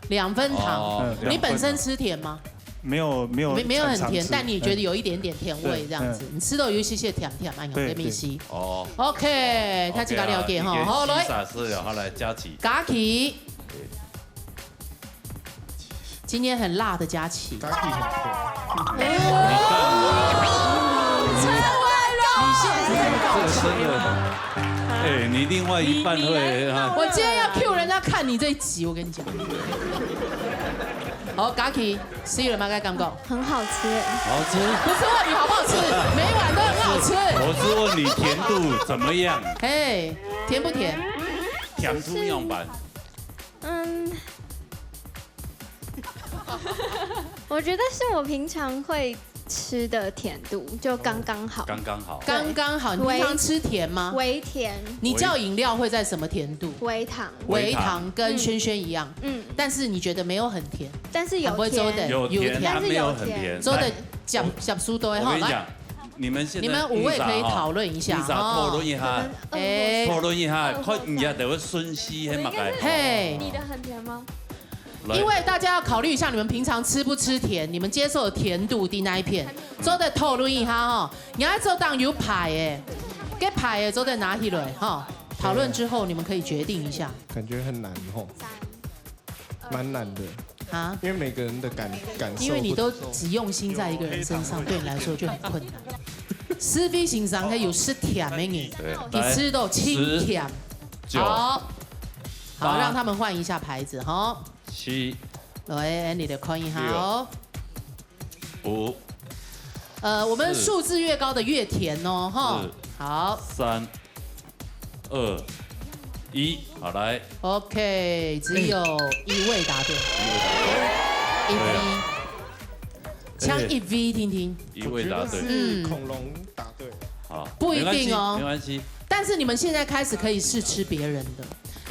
2分糖。你本身吃甜吗？没有很甜，但你觉得有一点点甜味这样子，你吃到有一些甜甜，慢用米西。哦 ，OK， 他这个了解哈，好来。好来，佳琪。佳琪，今天很辣的佳琪。佳琪很甜。成为了。你现在真的。哎，你另外一半会啊。我今天要 cue 人家看你这一集，我跟你讲。好，佳琪，吃了吗？该感觉很好吃，好吃。不是问你好不好吃，每一碗都很好吃。我是问你甜度怎么样？哎，甜不甜？甜度样板。我觉得是我平常会吃的甜度，就刚刚好。刚刚好。刚刚好。你平常吃甜吗？微甜。你叫饮料会在什么甜度？微糖。微糖跟轩轩一样。但是你觉得没有很甜？但是有甜。有甜，但没有很甜。做的讲书都会好。我跟你讲，你们5位可以讨论一下。讨论一下。哎，讨论一下，看人家就会顺序很嘛该。嘿，你的很甜吗？因为大家要考虑一下，你们平常吃不吃甜，你们接受的甜度的那一片，做的讨论一下哈。你要做当有牌诶，给牌诶，做在哪里来哈？讨论之后，你们可以决定一下。感觉很难吼，蛮难的啊，因为每个人的感受，因为你都只用心在一个人身上，对你来说就很困难。是非欣赏可以有吃甜的你吃到清甜。好，让他们换一下牌子哈。 7、来，你的看一下哦。 5。我们数字越高的越甜哦，哈。好。3、2、1，好来。OK， 只有1位答对。1 V， 枪1 V， 听听。1位答对。恐龙答对。好。不一定哦，没关系。但是你们现在开始可以试吃别人的。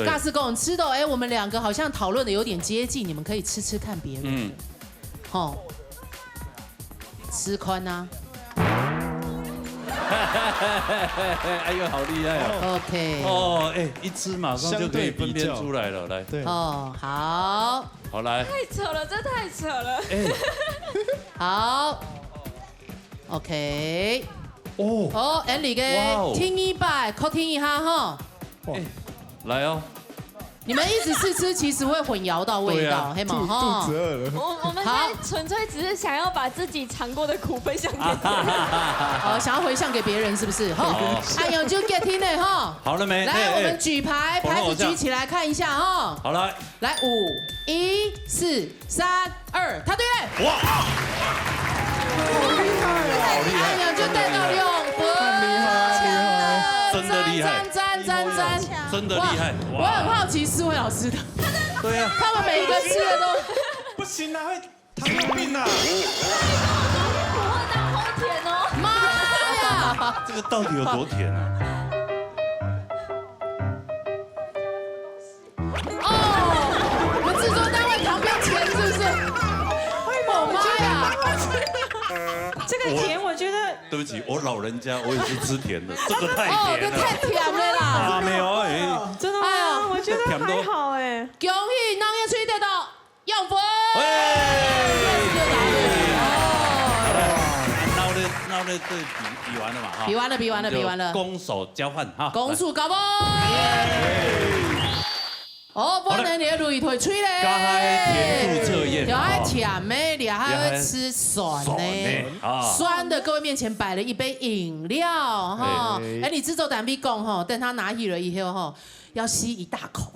尬斯跟我们吃的，哎，我们2个好像讨论的有点接近，你们可以吃吃看别人的。哦。 吃宽啊！哎呦，好厉害哦 ！OK。哦，哎，一吃马上就可以分辨出来了，来。对。哦，好。好来。太扯了，这太扯了。哎。好。OK。哦。哦 ，Andy 给听一拜，扣听一下哈。哎，来哦。 你们一直试吃，其实会混淆到味道，黑毛哈。肚子饿了。我们现在纯粹只是想要把自己尝过的苦分享给别人。哦，想要回向给别人是不是？哈。哎呦，就 get 听的哈。好了没？来，我们举牌，牌子举起来看一下哈。好来。来5、1、4、3、2，他对了。哇！好厉害哦！好厉害！哎呀，就带到6分。真的厉害！赞！真的厉害！我很好奇思慧老师的。对呀。他们每一个吃的都不行啊，会糖尿病啊！我会当好甜哦！妈呀！这个到底有多甜啊？哦，我们制作单位扛不要钱是不是？我妈呀！这个甜，我觉得。 对不起，我老人家我也是吃甜的，这个太甜了。太甜了啦！啊，没有哎。真的吗？我觉得还好哎。恭喜农业区得到用分。那这比完了嘛哈？比完了。攻守交换哈。攻速高分。哦，不能你累退吹嘞。加海甜度测验。有还甜的，你还会吃酸的。酸的，各位面前摆了一杯饮料哈。哎，你制作单比讲哈，等他拿起了以后哈，要吸一大口，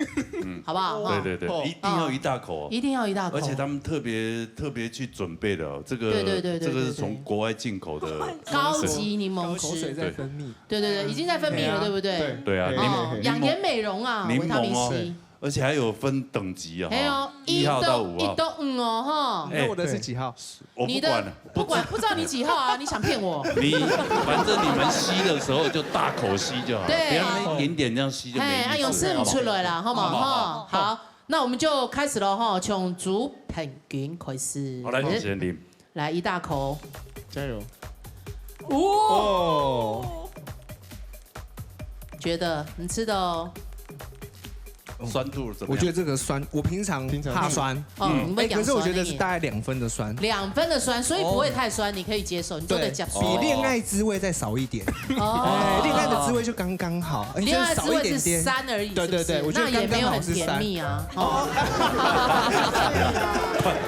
好不好？对，一定要一大口。一定要一大口。而且他们特别去准备的，这个这个是从国外进口的高级柠檬汁。口水在分泌。对，已经在分泌了，对不对？对啊，养颜美容啊，维他命 C。 而且还有分等级啊，还有1号到5号，1到5哦哈。那我的是几号？我不管了，不知道你几号啊？你想骗我？反正你们吸的时候就大口吸就好，对，不要一点点这样吸就没意思。用吃不出来啦，好吗？哈，好，那我们就开始了哈，从主平均开始。好，来，先啉，来一大口，加油！哦，觉得你吃的哦。 酸度怎么样？我觉得这个酸，我平常怕酸，可是我觉得是大概2分的酸，2分的酸，所以不会太酸，你可以接受，你做的加比恋爱滋味再少一点，恋爱的滋味就刚刚好，恋爱滋味是3而已，对，我觉得也没有很甜蜜啊，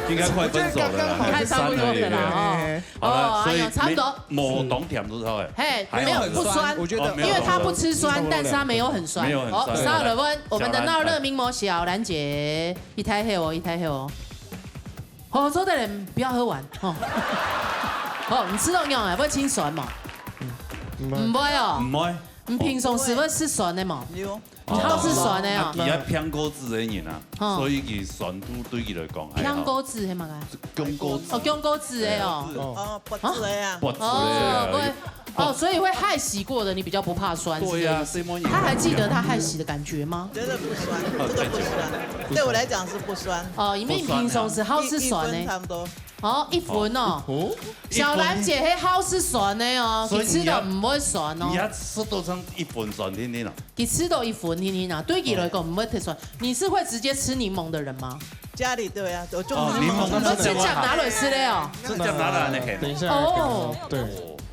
应该快分手了，太差不多了啦，好了，所以差不多，某懂甜都超哎，没有不酸，我觉得，因为它不吃酸，但是它没有很酸，没有很酸。12了分，我们的闹热名模小兰姐，一台黑哦，一台黑哦。好，做的人不要喝完哦。好，你吃到用哎，不会清酸嘛？唔会哦，唔会。你平常时会吃酸的嘛？有，好吃酸的哦。伊啊偏果子的人啊，所以伊酸度对伊来讲还好。偏果子係咪啊？薑果子。哦，薑果子的哦。哦，不子的呀。不子的。哦，所以会害洗过的，你比较不怕酸。对呀，他还记得他害洗的感觉吗？觉得不酸，这个不酸，对我来讲是不酸。哦，因为你平常是好吃酸的。差不多。哦，1分哦。小兰姐係好吃酸的哦，佢吃到唔會酸哦。你一吃到成1分酸甜甜啊？佢吃到1分甜甜啊，對佢來講唔會太酸。你是會直接吃檸檬的人嗎？家裡對啊，我就檸檬。我指甲拿來吃的哦。指甲拿來呢？等一下。哦。對。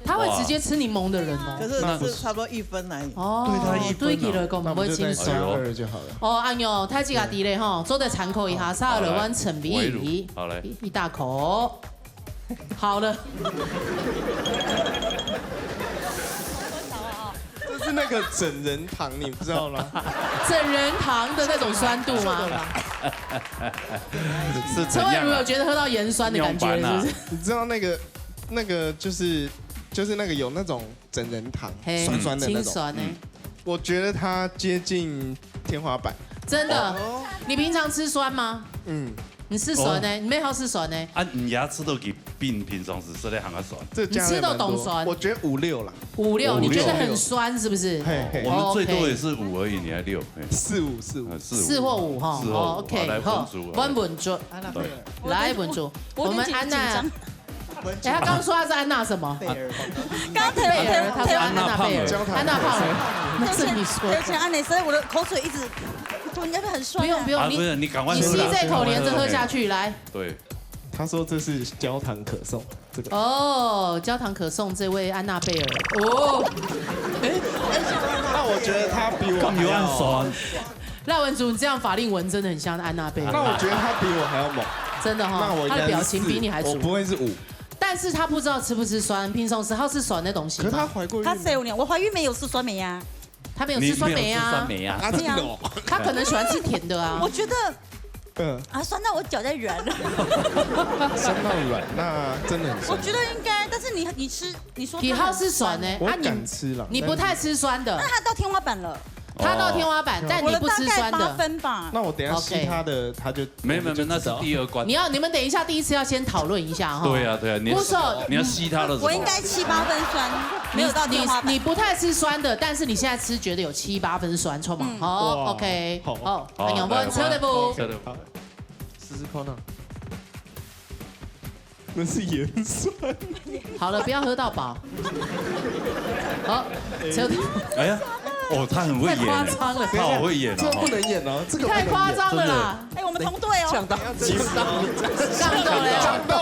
他會直接吃檸檬的人哦。可是差不多1分而已。哦。對佢來講唔會清酸。2就好了。哦，哎呦，太幾個題咧哈，做得參考一下，沙爾灣陳比。好嘞。一大口。好了。这是那个整人糖，你不知道吗？整人糖的那种酸度吗？是怎样？陈慧茹有觉得喝到盐酸的感觉，是不是？你知道那个就是那个有那种整人糖，酸酸的那种，清酸呢。我觉得它接近天花板。真的？你平常吃酸吗？你吃酸呢？你没好吃酸呢？啊，你牙吃都比你平常时吃的还要酸。你吃都懂酸？我觉得5、6啦。5、6，你觉得很酸是不是？我们最多也是5而已，你还6。4、5。4或5哈。OK， 好，稳住。来稳住。我们安娜。他刚说他是安娜什么？刚贝尔，他说安娜贝尔，安娜胖人，那是你说。而且安内，所以我的口水一直，就应该很酸。不用，你赶快。你吸这口连着喝下去，来。对。他说这是焦糖可颂，这个。哦，焦糖可颂，这位安娜贝尔。哦。那我觉得他比我还要酸。赖文竹，你这样法令纹真的很像安娜贝尔。那我觉得他比我还要猛。真的哈，他的表情比你还足。我不会是5。但是他不知道吃不吃酸，平常时他是酸的东西。可是他怀过孕，他15年，我怀孕没有吃酸梅呀。他没有吃酸梅啊。酸梅啊。这样。他可能喜欢吃甜的啊。我觉得，酸到我脚在软了。酸到软，那真的很酸。我觉得应该，但是你吃，你说。体号是酸呢？我敢吃了。你不太吃酸的。那他到天花板了。他到天花板，但你不吃酸的。8分吧。那我等下吸他的，他就没，那是第2关。你们等一下第一次要先讨论一下哈。对啊，你要吸他的。我应该7、8分酸，没有到天花板。你不太吃酸的，但是你现在吃觉得有7、8分酸，错吗？好 ，OK， 好，杨波车的不？试试看啊。那是盐酸。好了，不要喝到饱。好，车的。哎呀。他很会演，太夸张了，他好会演这不能演哦，这个太夸张了啦！我们同队哦，呛到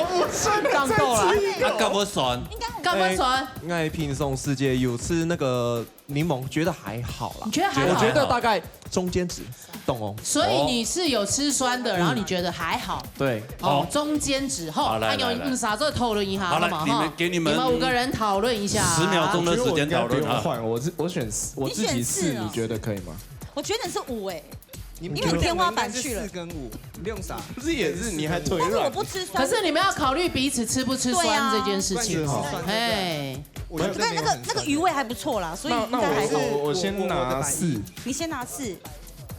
不酸，杠够了，干不酸，干不酸。爱拼送世界有吃那个柠檬，觉得还好啦。你觉得还好？我觉得大概中间值，懂哦。所以你是有吃酸的，然后你觉得还好。对，中间值后，还有啥子讨论一下好吗？你们5个人讨论一下，10秒钟的时间讨论啊。我选我自己4，你觉得可以吗？我觉得是5哎。因为天花板去了，4跟5，你用啥？不是也是你还腿软？但是我不吃酸。可是你们要考虑彼此吃不吃酸这件事情。哎，我觉得那个鱼味还不错啦，所以应该还好。我先拿4。你先拿4，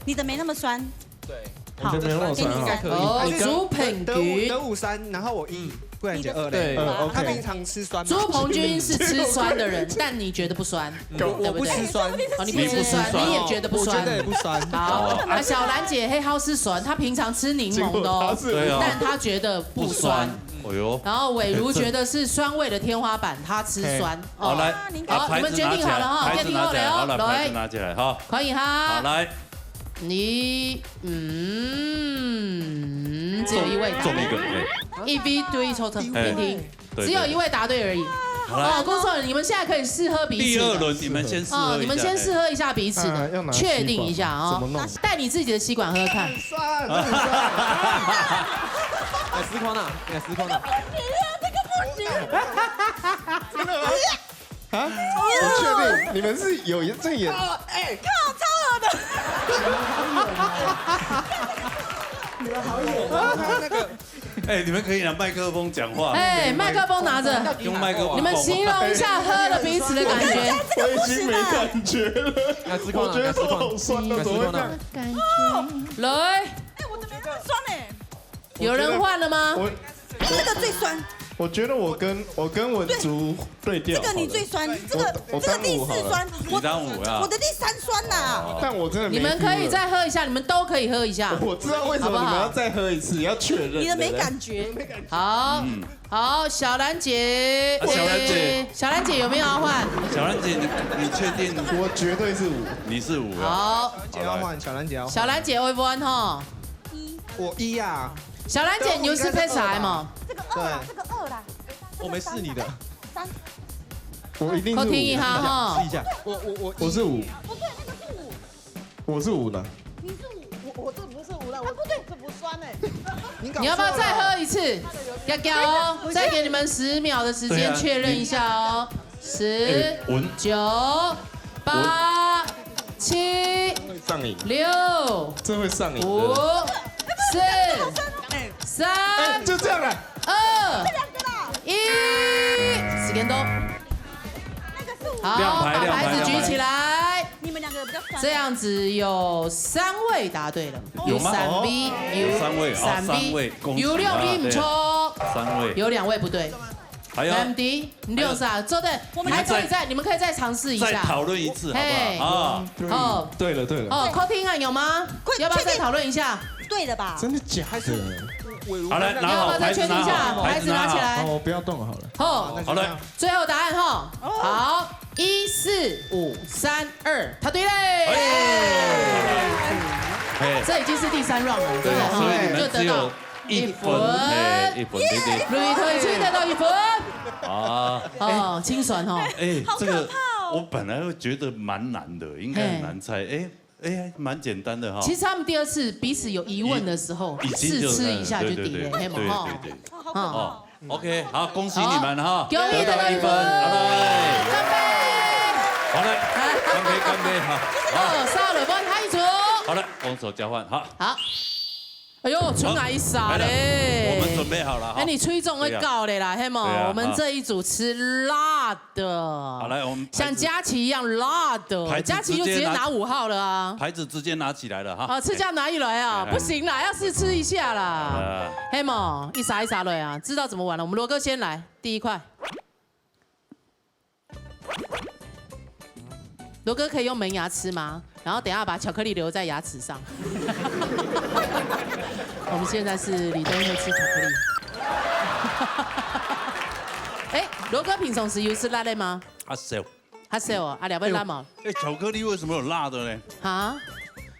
你的没那么酸。对，好，给你应该可以。哦，朱品菊得5、3，然后我1。不然姐2对，他平常吃酸。朱鹏君是吃酸的人，但你觉得不酸，我不吃酸。哦，你不吃酸，你也觉得不酸。我觉得也不酸。好，小兰姐黑好吃酸，她平常吃柠檬的哦，但她觉得不酸。哦呦。然后伟如觉得是酸味的天花板，她吃酸。好来，好，你们决定好了哈，决定好了哦，来，拿起来哈。可以哈。好来。你只有1位答对，1v 对抽成听听，只有1位答对而已。哦，郭错了，你们现在可以试喝彼此。第2轮你们先试喝，你们先试喝一下彼此的，确定一下啊。带你自己的吸管喝喝看。来4块呢？来4块呢？这个不行。真的吗？啊？我确定你们是有这眼。哎，靠，超恶的。你们好野那个。哎，你们可以拿麦克风讲话。哎，麦克风拿着，用麦克风。你们形容一下喝了彼此的感觉。我已经没感觉了。我觉得都好酸的，怎么会这样？感觉。来。哎，我的没那么酸哎。有人换了吗？这个最酸。我觉得我跟文竹对调。这个你最酸，这个第4酸，你当5呀？我的第3酸呐。但我真的你们可以再喝一下，你们都可以喝一下。我知道为什么你们要再喝一次，要确认。你的没感觉。好，好，小兰姐，小兰姐有没有要换？小兰姐，你确定？我绝对是5，你是5。好，要换小兰姐要换。小兰姐会换哈？我1呀。小兰姐，你有吃配啥吗？这个2啦，这个2啦。我没试你的。3。我一定是5。听一下哈。试一下。我是5。不对，那个是5。我是5呢。你是5，我这不是5了，我不对，这不酸哎。你要不要再喝一次？要哦，再给你们10秒的时间确认一下哦。10、9、8、7、上瘾。 6，这会上瘾。5、4、4、3，就这样了。 2、1，时间到。好，把牌子举起来。你们两个比较这样子有3位答对了，有吗3 B， 有3位3 位，有6 B 唔错，3位，有2位不对。还有 MD 6啥？做的，你们可以再尝试一下，再讨论一次好不好？啊，哦，对了。哦，扣听案有吗？要不要再讨论一下？对的吧？真的假的？好了，拿好牌子，拿好，牌子拿起来。我不要动了，好了。好了，最后答案哈。好，1、4、5、3、2，答对嘞。这已经是第3 round 了，对，所以你们只有1分，1分，对。雷推吹得到1分。啊，哦，清爽哦。这个我本来会觉得蛮难的，应该很难猜，蛮简单的哈。其实他们第2次彼此有疑问的时候，试吃一下就抵了，黑毛哈。哦，OK， 好，恭喜你们哈，得到1分，干杯！好嘞，干杯，好，杀了帮他一组。好了，攻守交换，好。哎呦，出来一撒嘞！我们准备好了哈。你吹中会搞的啦，黑毛。我们这一组吃辣的。好来，我们像佳琪一样辣的。佳琪就直接拿5号了啊。牌子直接拿起来了哈。吃架拿一来啊，不行啦，要试吃一下啦。黑毛，一撒来啊，知道怎么玩了。我们罗哥先来，第1块。罗哥可以用门牙吃吗？然后等下把巧克力留在牙齿上。我们现在是李登辉吃巧克力。罗哥平常时有吃辣的吗？他少啊，了不辣吗？巧克力为什么有辣的呢？啊，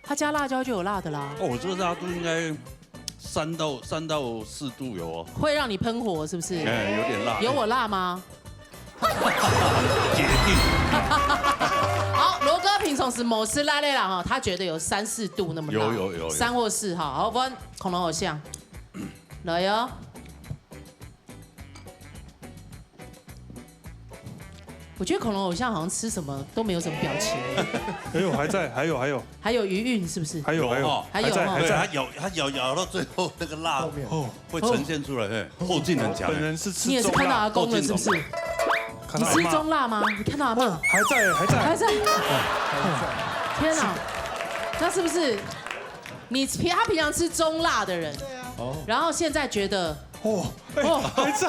他加辣椒就有辣的啦。我这个辣度应该3到4度有哦。会让你喷火是不是？有点辣。有我辣吗？决定。好，罗哥平常时某吃辣的啦哈，他觉得有3、4度那么辣。有3或4哈。好，我恐龙偶像来哟。我觉得恐龙偶像好像吃什么都没有什么表情。还在，还有。还有余韵是不是？还有，还在，它咬到最后那个辣会呈现出来，后劲很强。本人是吃。你也是看到阿公了是不是？你吃中辣吗？你看到阿妈？还在。天哪，那是不是他平常吃中辣的人？对啊。然后现在觉得还在，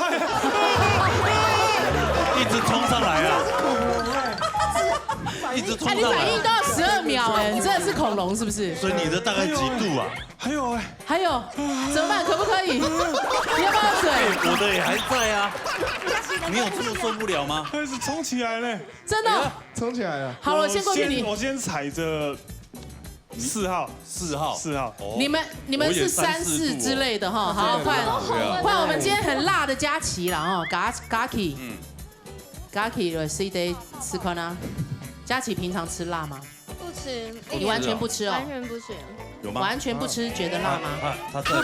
一直冲上来啊！一直冲上来。你反应都要12秒你真的是恐龙是不是？所以你的大概几度啊？还有，怎么办？可不可以？你要不要水？我的也还在啊。你有这么受不了吗？开始冲起来了，真的冲起来了。好了，先过去你。我先踩着4号。你们是3、4之类的哈。好，换我们今天很辣的佳琪了哈。Gaki 的 C day 吃宽啊。佳琪平常吃辣吗？不吃。你完全不吃哦？完全不吃。有吗？完全不吃，觉得辣吗？他在吗？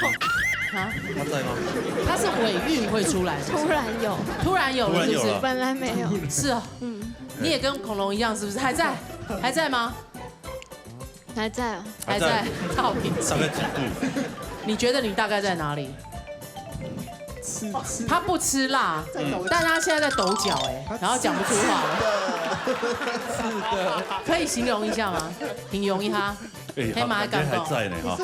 他在吗？他是尾韵会出来，突然有了，是不是？本来没有。是哦，你也跟恐龙一样，是不是？还在吗？还在啊，还在。大概几度？你觉得你大概在哪里？他不吃辣，但他现在在抖脚然后讲不出话了。是的，可以形容一下吗？形容一下。黑马还在呢哈。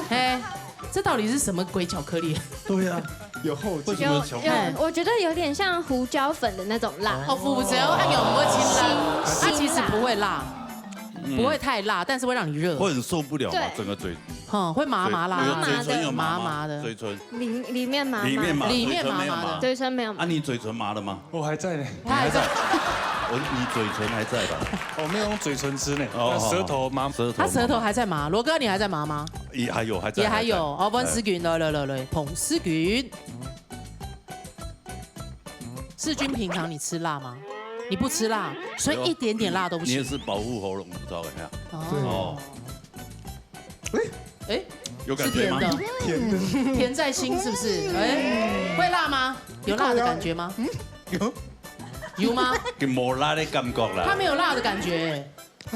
这到底是什么鬼巧克力？对呀，有后劲。我觉得有点像胡椒粉的那种辣。胡椒，它有没有清辣？它其实不会辣，不会太辣，但是会让你热。会很受不了嘛，整个嘴。会麻麻辣，麻的。嘴唇。里面麻麻的。嘴唇没有。你嘴唇麻了吗？我还在呢。他还在。你嘴唇还在吧？我没有用嘴唇吃呢，舌头麻。他舌头还在麻，罗哥你还在麻吗？也还有。温思君来，彭思君。世君平常你吃辣吗？你不吃辣，所以一点点辣都不行。你也是保护喉咙，不知道有感觉吗？甜在心是不是？会辣吗？有辣的感觉吗？有吗？没辣的感觉啦。他没有辣的感觉。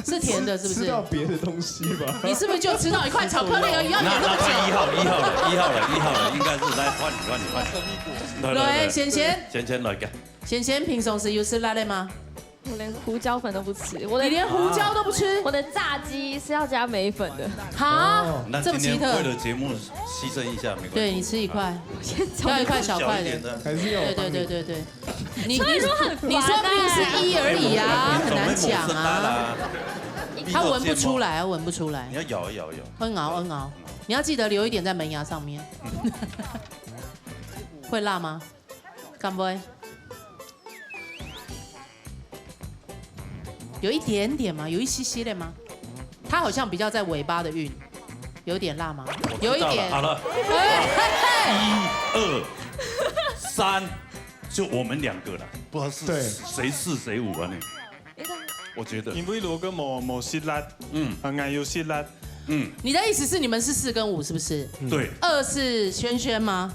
是甜的，是不是？吃到别的东西吧？你是不是就吃到一块巧克力而已？要演那么久？一號了，應該是來換你。來，賢來嘅。賢平常時有吃辣的嗎？我連胡椒粉都不吃，你連胡椒都不吃？我的炸雞是要加梅粉的。哈，這麼奇特。為了節目犧牲一下，沒關係。對你吃一塊，要一塊小塊的。還是有。對。你說明明是1而已啊，很難講啊。他聞不出來，聞不出來。你要咬。會熬。你要記得留一點在門牙上面。會辣嗎？敢不會？有一點點嗎？有一些些的嗎？它好像比較在尾巴的韻，有點辣嗎？有一點。好了。1、2、3，就我們2個了，不知道是誰4誰5啊？我覺得。因為羅哥冇食辣，俺有食辣。你的意思是你們是4跟5是不是？對。2是軒嗎？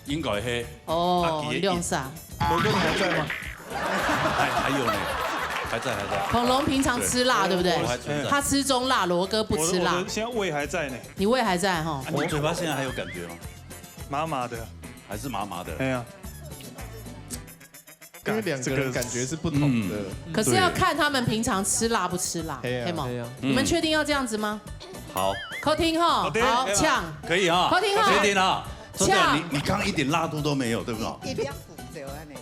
應該係。哦，亮傻。羅哥你還在嗎？還有呢。還在。恐龍平常吃辣，對不對？他吃中辣，羅哥不吃辣。我現在胃還在呢。你胃還在哈？你嘴巴現在還有感覺嗎？麻麻的。還是麻麻的？哎呀，因為2個人感覺是不同的。可是要看他們平常吃辣不吃辣，黑嗎？你們確定要這樣子嗎？好。扣聽哈，好嗆。可以啊。扣聽哈。確定啊。嗆。你剛一點辣度都沒有，對不對？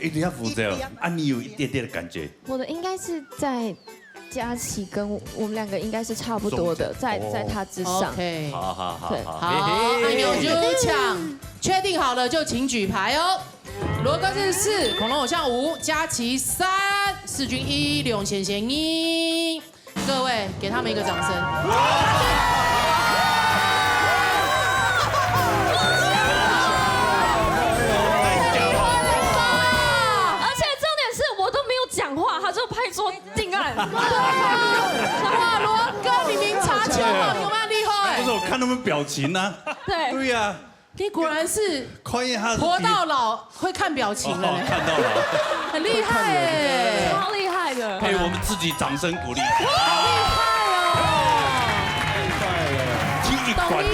一定要負責啊！你有一點點的感覺。我的應該是在佳琪跟我們2個應該是差不多的，在他之上。OK。好。那有就搶，確定好了就請舉牌哦。羅哥是4，恐龍偶像5，佳琪3，世軍1，劉賢賢1。各位給他們一個掌聲。拍桌定案。哇，羅哥，你明察秋毫，有沒有厲害？不是，我看他們表情呢。對呀。你果然是活到老會看表情的。看到了。很厲害哎，超厲害的。給我們自己掌聲鼓勵。好厲害哦！踢一管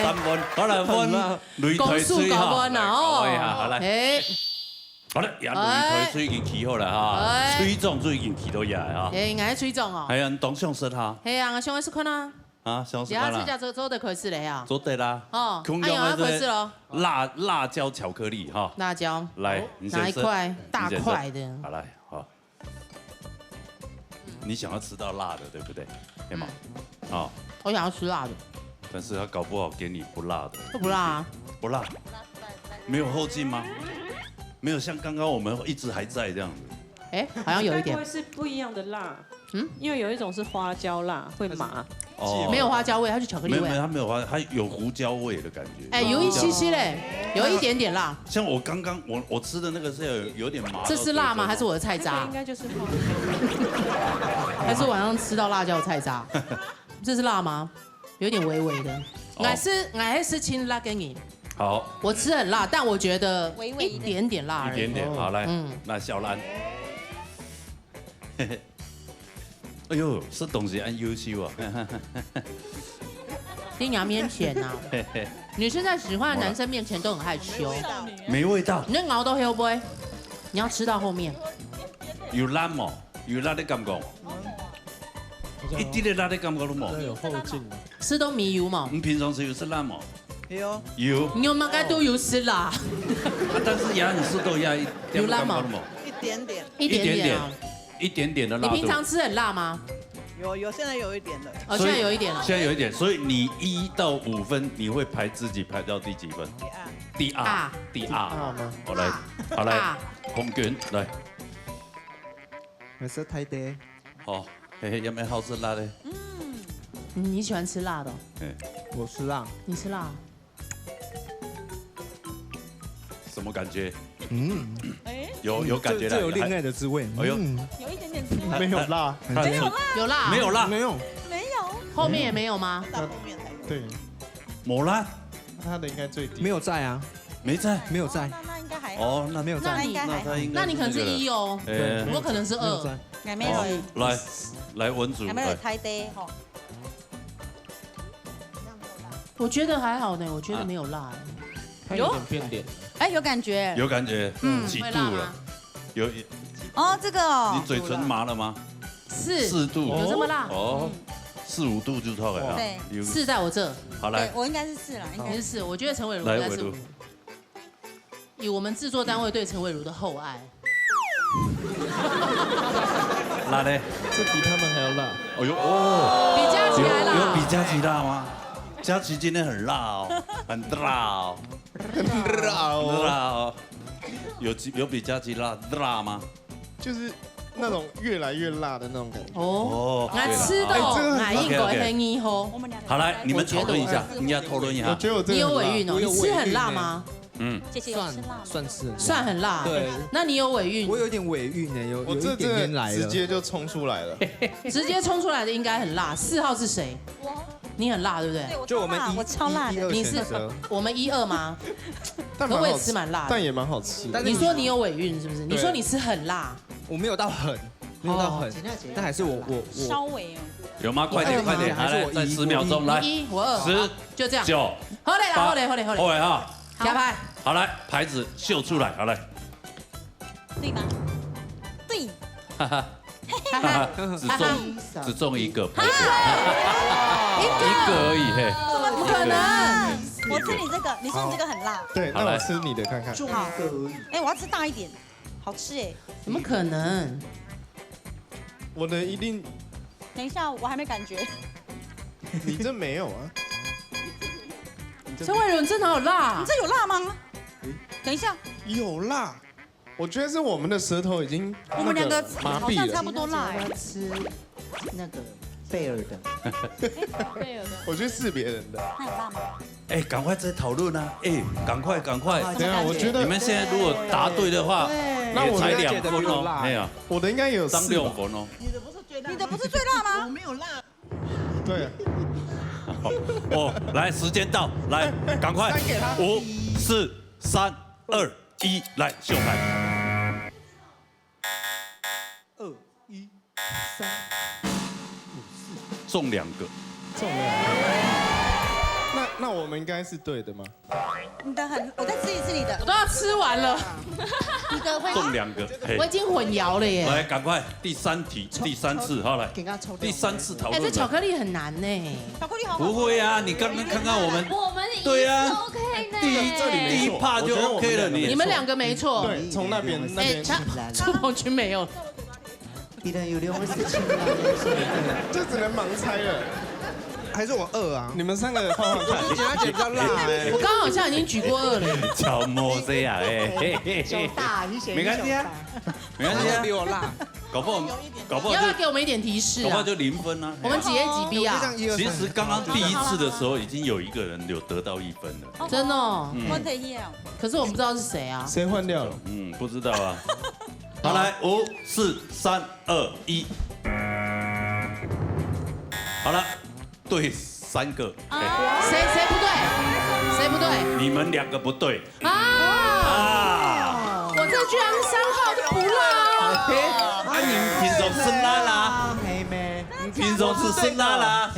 3分，好來分擂台水哈。好來。好啦，也擂台最近起好啦哈，吹中最近起到也哈。誒，俺吹中哦。係啊，你當上色哈。係啊，我上一次看啦。啊，上次看啦。你要做的可是嘞啊。做對啦。哦。哎呀，可是咯。辣椒巧克力哈。辣椒。來，哪一塊？大塊的。好來，好。你想要吃到辣的，對不對？對嗎？好。我想要吃辣的。但是他搞不好給你不辣的。不辣啊。不辣。沒有後勁嗎？沒有像剛剛我們一直還在這樣子，哎，好像有一點。會是不一樣的辣，因為有一種是花椒辣，會麻。哦，沒有花椒味，它是巧克力味。沒有，它沒有花，它有胡椒味的感覺。哎，有一些些嘞，有一點點辣。像我剛剛我吃的那個是有點麻。這是辣嗎？還是我的菜渣？應該就是。還是晚上吃到辣椒菜渣？這是辣嗎？有點微微的。還是清辣跟你。好，我吃很辣，但我覺得一點點辣而已。一點點，好來，那小蘭，哎呦，這東西很優秀啊！你娘面前吶，女生在喜歡的男生面前都很害羞。沒味道。你熬到會不會？你要吃到後面。有辣冇？有辣的感覺？一啲的辣的感覺都冇。有後勁。吃都米油嘛？你平常吃有吃辣冇？有。有。你有冇該都有吃辣？但是牙你吃都牙有辣嗎？一點點。一點點。一點點的辣度。你平常吃很辣嗎？有，現在有一點的。哦，現在有一點了。現在有一點，所以你1到5分，你會排自己排到第幾分？第二。好來，好來，紅卷來。沒事，太嗲。好，嘿嘿，有沒有好吃辣的？你喜歡吃辣的？我吃辣。你吃辣？什麼感覺？有感覺了，這有戀愛的滋味。有一點點。沒有辣，沒有辣，有辣，沒有辣，沒有，沒有，後面也沒有嗎？到後面才有。對，冇辣，他的應該最低。沒有在啊，沒在，沒有在。那應該還好。哦，那沒有在，那你可能是1哦，我可能是2。还没有。来文组，还没有太低吼。我觉得还好呢，我觉得没有辣。它有点变脸。哎，有感觉。有感觉，几度了？有。哦，这个哦。你嘴唇麻了吗？4度。有这么辣？哦，4、5度就错了。对，4在我这。好来，我应该是4啦，应该是4。我觉得陈伟儒应该是5。以我们制作单位对陈伟儒的厚爱。辣嘞？这比他们还要辣。哎呦哦！比佳琪还辣。有比佳琪辣吗？佳琪今天很辣哦，很辣哦，很辣哦。有比佳琪辣吗？就是那种越来越辣的那种感觉。哦，俺吃的，俺应该很以后。好来，你们讨论一下，你要讨论一下。我觉得我你有尾韵哦，你吃很辣吗？算很辣。对，那你有尾韵？我有点尾韵呢，有一点点来了，直接就冲出来了。直接冲出来的应该很辣。4号是谁？你很辣，对不对？就我们我超辣的。你是我们1、2吗？可我也吃蛮辣的，但也蛮好吃。你说你有尾韵是不是？你说你吃很辣，我没有到很，没有到很，但还是我稍微哦。有吗？快点，来，再10秒钟，来，1我2， 10，就这样。9，好嘞，好嘞，好嘞，好嘞。后来哈，加牌。好来，牌子秀出来，好来。对吗？对。哈哈，只中1个牌子，1个而已嘿。怎么可能？我吃你这个，你说你这个很辣。对，那我吃你的看看。中1个而已。哎，我要吃大一点，好吃哎。怎么可能？我的一定。等一下，我还没感觉。你这没有啊？陈伟儒，你这哪有辣？你这有辣吗？等一下。有辣。我觉得是我们的舌头已经我们2个好像差不多辣哎。吃那个贝尔的。贝尔的。我去试别人的。那有辣吗？哎，赶快再讨论啊！哎，赶快。对啊，我觉得你们现在如果答对的话，那我才2分哦。没有，我的应该也有当6分哦。你的不是最辣吗？我没有辣。对。哦，来，时间到，来，赶快，5、4、3、2、1，来秀牌。2、1、3、5、4，中2个。中2个。那我们应该是对的吗？你的很，我再吃一次你的，我都要吃完了。你的会中2个，我已经混淆了耶。来，赶快第3题，第3次，好来，第3次讨论。哎，这巧克力很难呢。巧克力好。不会啊，你刚刚看看我们对啊 OK 呢。第1趴就 OK 了，你们2个没错。对，从那边。哎，朱鹏君没有。你的有6位是青的，这只能盲猜了。还是我2啊？你们3个换换看。你他姐比较辣哎。我刚刚好像已经举过2了。巧摸这样哎，手大，你写没关系啊，没关系啊，比我辣。搞不好要不要给我们一点提示啊？搞不好就0分啊。我们几 A 几 B 啊？其实刚刚第1次的时候，已经有1个人有得到1分了。真的？我可以。可是我们不知道是谁啊？谁换掉了？不知道啊。好，来5、4、3、2、1。好了，对3个。谁不对？谁不对？你们2个不对。啊！我这居然3号就不辣。啊，你品种是辣啦，品种是生辣啦，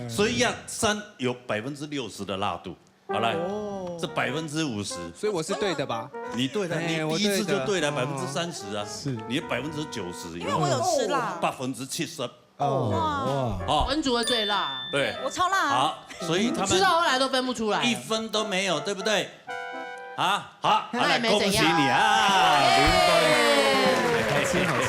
所以3有60%的辣度。好来，这50%，所以我是对的吧？你对的，你第1次就对了30%啊，是，你90%，因为我有吃辣，70%。哦，文竹的最辣。对，我超辣。好，所以他们吃到后来都分不出来，1分都没有，对不对？啊，好，来恭喜你啊，0分，好吃。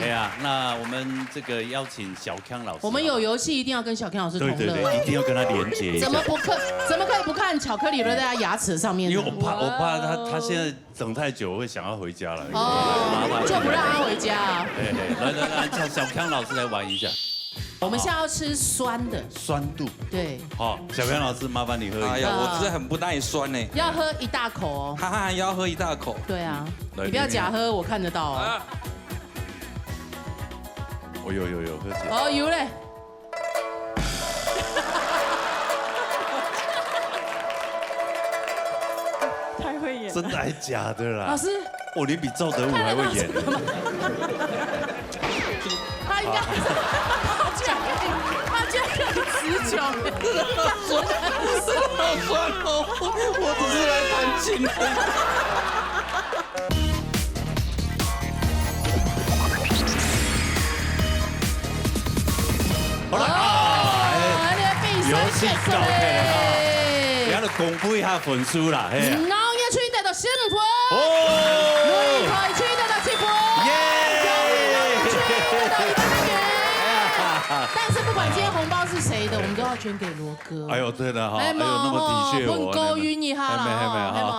哎呀，那我们这个邀请小康老师，我们有游戏一定要跟小康老师同乐，对，一定要跟他连接一下。怎么可以不看巧克力落在他牙齿上面？因为我怕他现在等太久会想要回家了。哦，就不让他回家啊。来，叫小康老师来玩一下。我们现在要吃酸的，酸度。对。好，小康老师，麻烦你喝一下。哎呀，我吃很不耐酸呢。要喝1大口哦。哈哈，要喝1大口。对啊，你不要假喝，我看得到哦。哦，有，喝起来。哦，有嘞。太会演。真的还假的啦？老师，你比赵德武还会演。他应该，他居然可以词穷，好酸哦！我只是来弹琴的。好了游戏搞起来了，然后公布一下分数啦，嘿。然后也取得到10分，哦，擂台取得到7分，取得到100元。但是不管今天红包是谁的，我们都要捐给罗哥。哎呦，对的哈，哎呦，那么体恤我，勾晕一下了，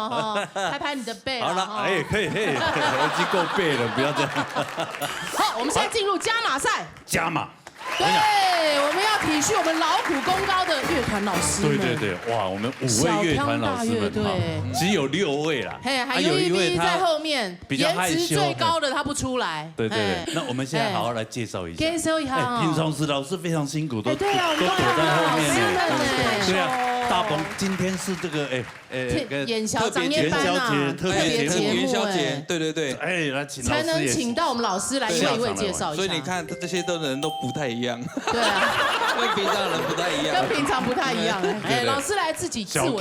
哈，拍拍你的背。好了，哎，可以，已经够背了，不要这样。好，我们现在进入加码赛。加码。对，我们要体恤我们劳苦功高的乐团老师们。对，哇，我们5位乐团老师们只有6位啦，还有1位在后面，颜值最高的他不出来。对，那我们现在好好来介绍一下。介绍一下，平常时老师非常辛苦，都躲在后面呢。对啊。大鹏今天是这个元宵节特别节目，元宵节，对，哎，来请才能请到我们老师来一位一位介绍一下。所以你看这些人都不太一样，对啊，跟平常人不太一样，跟平常不太一样。哎，老师来自我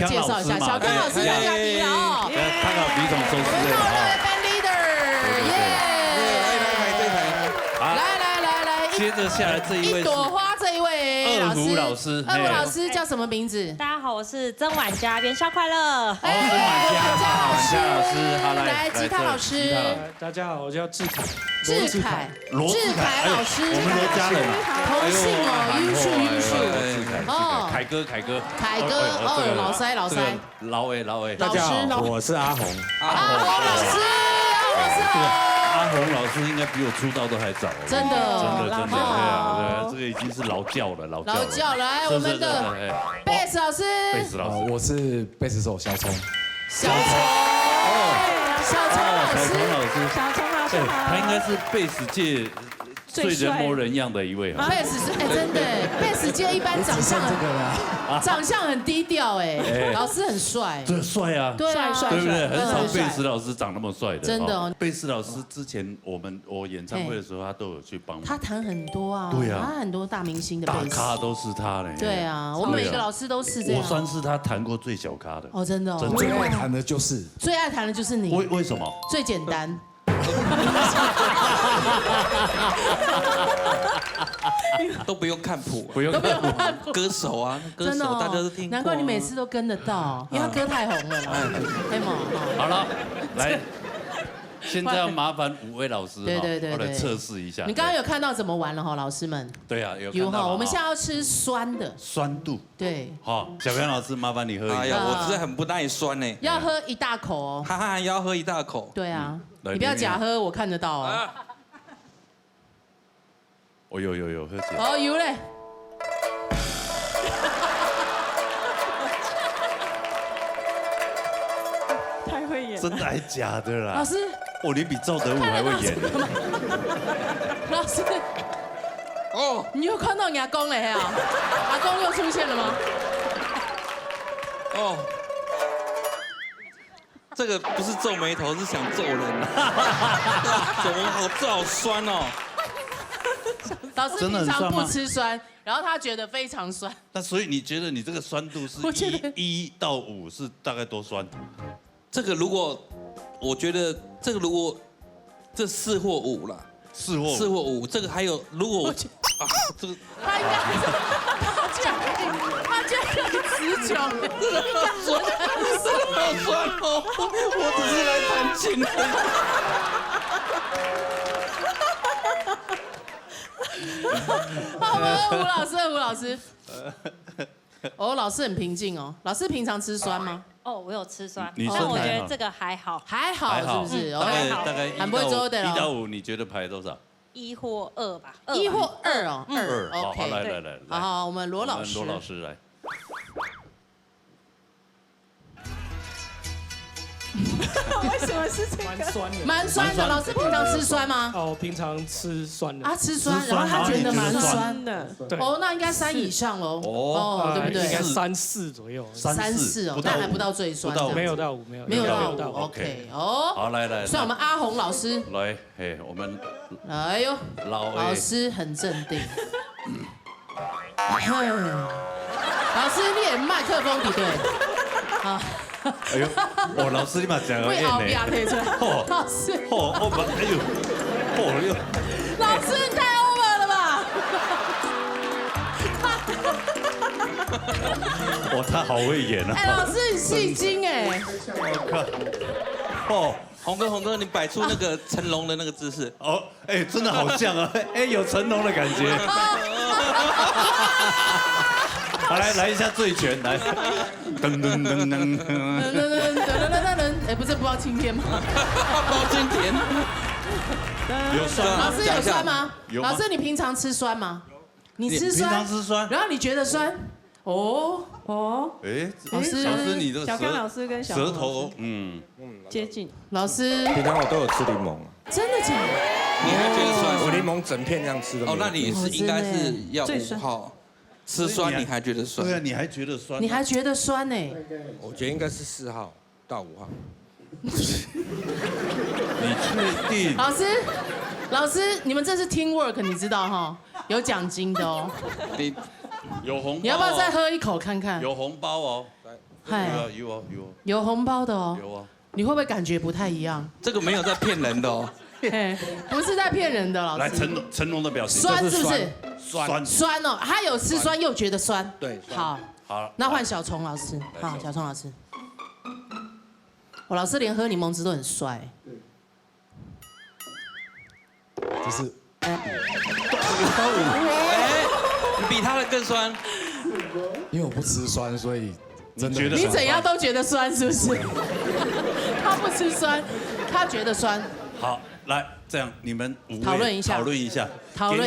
介绍一下，小康老师大家比哦，看到笔筒收拾了啊。Band leader，来，接着下来这一位一朵花这一位二胡老师，二胡老师叫什么名字？大家好，我是曾婉佳，元宵快乐。曾婉佳老师，好来，吉他老师。大家好，我叫志凯。志凯老师，我们罗家人啊，同姓哦，玉树。哦，凯哥，哦，老塞，老伟，大家好，我是阿红。阿红老师。阿红老师应该比我出道都还早，真的，对啊，这个已经是劳教了。来，我们的贝斯老师，我是贝斯手小聪。小聪老师，他应该是贝斯界最人模人样的一位。贝斯是真的，贝斯界一般长相很低调老师很帅。对，帅啊，对不对？很少贝斯老师长那么帅的。真的，贝斯老师之前我演唱会的时候，他都有去帮忙。他弹很多啊，对啊，他很多大明星的大咖都是他嘞。对啊，我们每个老师都是这样。我算是他弹过最小咖的。哦，真的，最爱弹的就是你。为什么？最简单。都不用看谱，歌手啊，歌手大家都听过。难怪你每次都跟得到，因为他歌太红了啦。好了，来，现在要麻烦5位老师对，来测试一下。你刚刚有看到怎么玩了哈，老师们？对啊，有看到。我们现在要吃酸的，酸度。对。好，小平老师，麻烦你喝一下。哎呀，我真的很不耐酸呢。要喝1大口哦。哈哈，要喝1大口。对啊，你不要假喝，我看得到哦。哦，有，喝起来。哦，有嘞。太会演。真的还假的啦？老师，你比赵德武还会演。老师，你有看到你阿公了呀？阿公又出现了吗？这个不是皱眉头，是想揍人。怎么好酸哦？老师平常不吃酸，然后他觉得非常酸。那所以你觉得你这个酸度是1到5是大概多酸？这个我觉得这个如果这4或5啦，4或5，这个还有如果这个他应该他居然可以词穷，好酸哦！我只是来弹琴的。好，我们胡老师。老师很平静哦。老师平常吃酸吗？我有吃酸，但我觉得这个还好，是不是？大概1到5，你觉得排多少？1或2吧。1或2哦，2。好，来。好，我们罗老师来。为什么是这个？蛮酸的，蛮酸的。老师平常吃酸吗？哦，平常吃酸的。啊，吃酸，然后他觉得蛮酸的。对。哦，那应该3以上喽。哦，对不对？应该3、4左右。3、4哦，但还不到最酸。没有到5，没有到5。OK， 哦。好，来。算我们阿红老师。来，嘿，我们。哎呦，老师很镇定。老师，你也麦克风对对。好。哎呦，老师你嘛讲了会后边提出来。老师。哎呦，老师你太 over 了吧？他好会演啊！哎，老师你戏精哎！哦，红哥，你摆出那个成龙的那个姿势。哦，哎，真的好像啊，哎，有成龙的感觉。好，来一下醉拳，来，噔，哎，不是包青天吗？包青天。有酸，老师有酸吗？有。老师，你平常吃酸吗？你吃酸，平常吃酸，然后你觉得酸？哦。哎，老师你的小刚老师跟小舌头，接近。老师，平常我都有吃柠檬。真的假的？你还觉得酸？我柠檬整片这样吃的。哦，那你是应该是要5号。吃酸你还觉得酸？对啊，你还觉得酸？你还觉得酸呢？我觉得应该是4号到5号。你确定？老师，你们这是 team work， 你知道哈？有奖金的哦。有红包。你要不要再喝一口看看？有红包哦。嗨，有。有红包的哦。有啊。你会不会感觉不太一样？这个没有在骗人的哦。不是在骗人的，老师。来，成龙的表情。酸是不是？酸哦，他有吃酸又觉得酸。对。好，那换小虫老师。好，小虫老师。我老师连喝柠檬汁都很帅。就是。你比他的更酸。因为我不吃酸，所以真的。你怎样都觉得酸是不是？他不吃酸，他觉得酸。好，来，这样你们讨论一下，给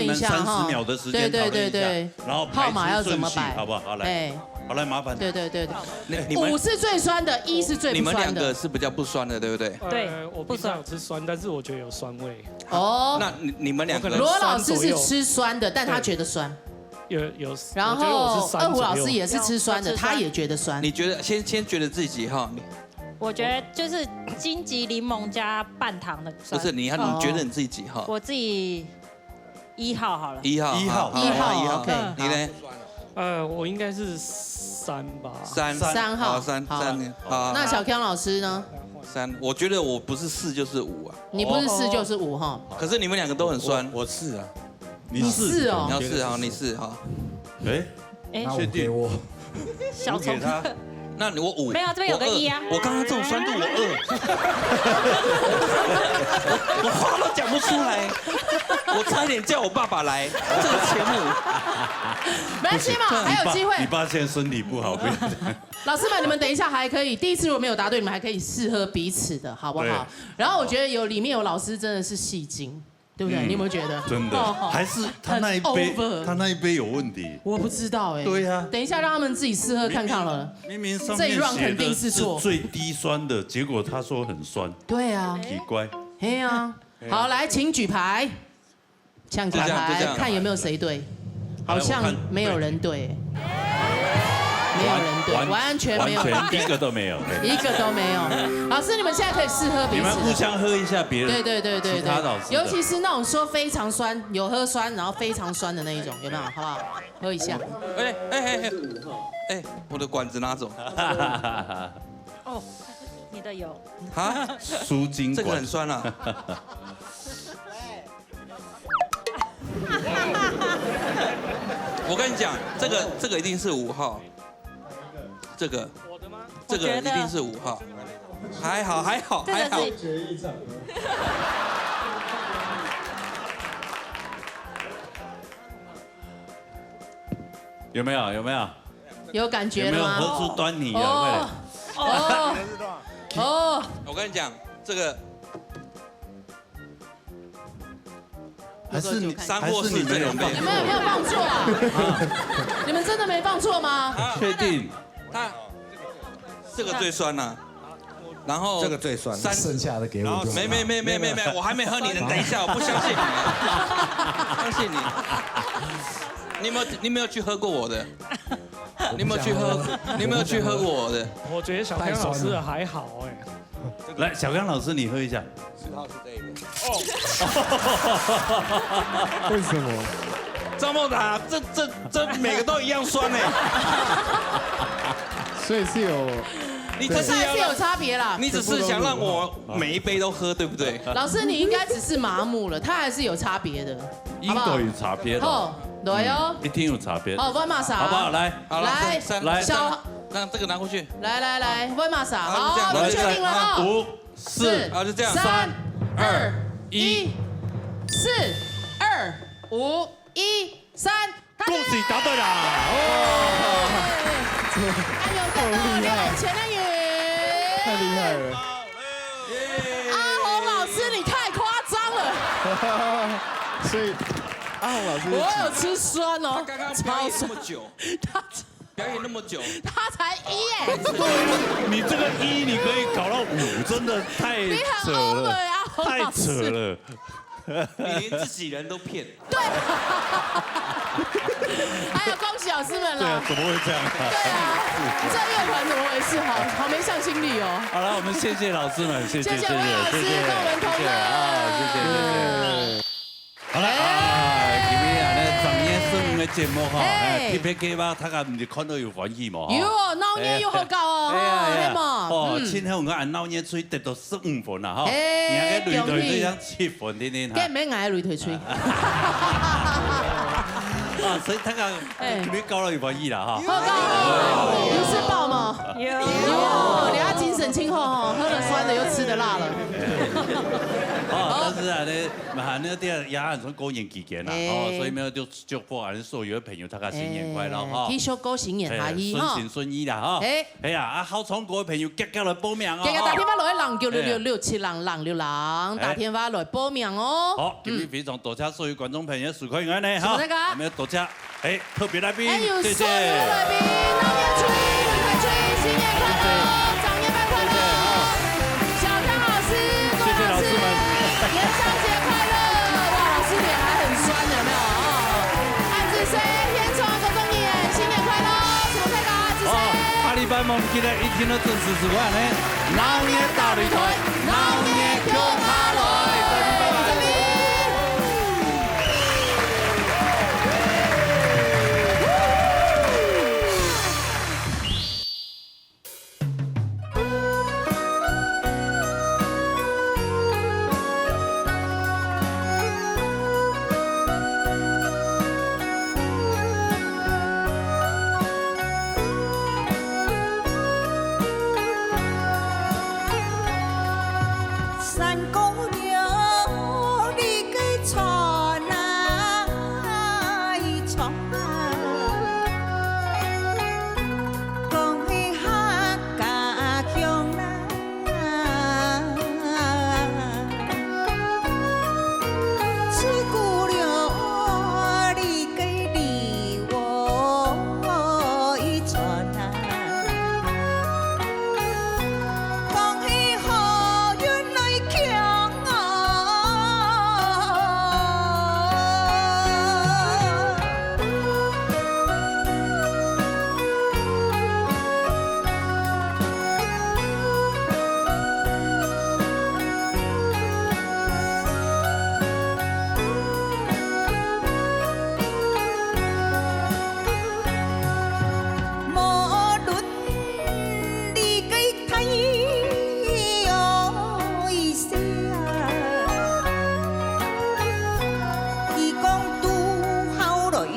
你们30秒的时间讨论一下，然后号码要怎么摆，好不好？好来，好来，麻烦。对。5是最酸的，1是最不酸的。你们2个是比较不酸的，对不对？对，我不酸有吃酸，但是我觉得有酸味。哦，那你们2个，罗老师是吃酸的，但他觉得酸。有。然后2虎老师也是吃酸的，他也觉得酸。你觉得先觉得自己几号？我觉得就是荆棘柠檬加半糖的酸。不是你觉得你自己几号？我自己1号好了。1號。OK。你呢？我应该是3吧。3號。好。那小康老师呢？3，我觉得我不是4就是5啊。你不是4就是5哈。可是你们2个都很酸。我4啊。你4哦。你要4号，你4号。哎，确定我。小虫。那我5。没有，这边有个1啊。我刚刚这种酸度我2。我话都讲不出来，我差点叫我爸爸来这个节目。没关系嘛，还有机会。你爸现在身体不好，不要。老师们，你们等一下还可以，第一次如果没有答对，你们还可以试喝彼此的，好不好？然后我觉得里面有老师真的是戏精。对不对？你有没有觉得？真的，还是他那一杯有问题？我不知道哎。对呀。等一下让他们自己试喝看看了。明明上面写的是最低酸的，结果他说很酸。对啊。奇怪。哎呀，好，来，请举牌，抢举牌，看有没有谁对。好像没有人对。没有人对，完全没有人对，一个都没有，一个都没有。老师，你们现在可以试喝彼此，你们互相喝一下别人，对，其他老师，尤其是那种说非常酸，有喝酸然后非常酸的那一种，有没有？好不好？喝一下。哎，我的管子拿走。哦，你的有。啊？输精管，这个很酸啊。我跟你讲，这个一定是5号。这个一定是5号，还好。有没有？有感觉了吗？有没有喝出端倪啊？我跟你讲，这个还是你3或4这种杯，你们有没有放错啊？你们真的没放错吗？确定？这个最酸呐。然后这个最酸，剩下的给我。没，我还没喝你的，等一下，我不相信你，相信你。你没有去喝过我的？你有没有去喝过我的？我觉得小康老师的还好哎。来，小康老师你喝一下。10号是这个。为什么？张梦达，这每个都一样酸哎。所以是有。你这是有差别啦。你只是想让我每一杯都喝，对不对？老师，你应该只是麻木了，它还是有差别的，应该有差别的。哦，对哦，一定有差别。哦，温玛莎，好不好？来，来，小，让这个拿回去。来，温玛莎，好，你确定了啊？5、4，好，就这样。3、2、1，4、2、5、1、3，恭喜答对了！哎呦，看到6人前的雨，太厉害了！阿红老师，你太夸张了。所以阿红老师，我有吃酸哦，他刚刚表演那么久，表演那么久，他才1耶。对，你这个1你可以搞到5，真的太扯了，太扯了。你连自己人都骗。对。哎呀，恭喜老师们了。对啊，怎么会这样？对啊，你这乐团怎么回事？好没向心力哦。好了，我们谢谢老师们，谢谢温老师跟我们同乐啊，谢谢。好了今天啊，咱昨夜算的节目哈，特别给吧，大家唔是看到有欢喜嘛？有哦，闹热又好搞哦，系嘛？哦，千香我按闹热吹得到15分啦，哈，人家擂台这样7分的呢，梗唔免挨擂台吹。啊，所以大家特别搞了有欢喜啦，哈。好搞，有吃饱吗？有，你要精神清后哦，喝了酸的又吃的辣了。但是啊，那啲也係想過年期間啦，所以呢就祝福我哋所有嘅朋友大家新年快樂哈！繼續過新年下意順心順意啦哈！哎呀，好唱歌嘅朋友急急來報名哦！今日打電話來096667666，打電話來報名哦！好，今日非常多謝所有觀眾朋友收看我哋哈！我們要多謝特別來賓，謝謝！所有來賓，鬧熱吹，擂台吹，新年快樂，長夜飯快樂！小康老師，謝謝老師們。元宵節快樂！哇，老師臉還很酸，有沒有？暗子水，天窗狗公演，新年快樂！什麼快樂？暗子水。阿里班夢記得一天都準時食飯呢，老年大擂台，老年叫他來，拜拜。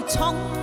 冲。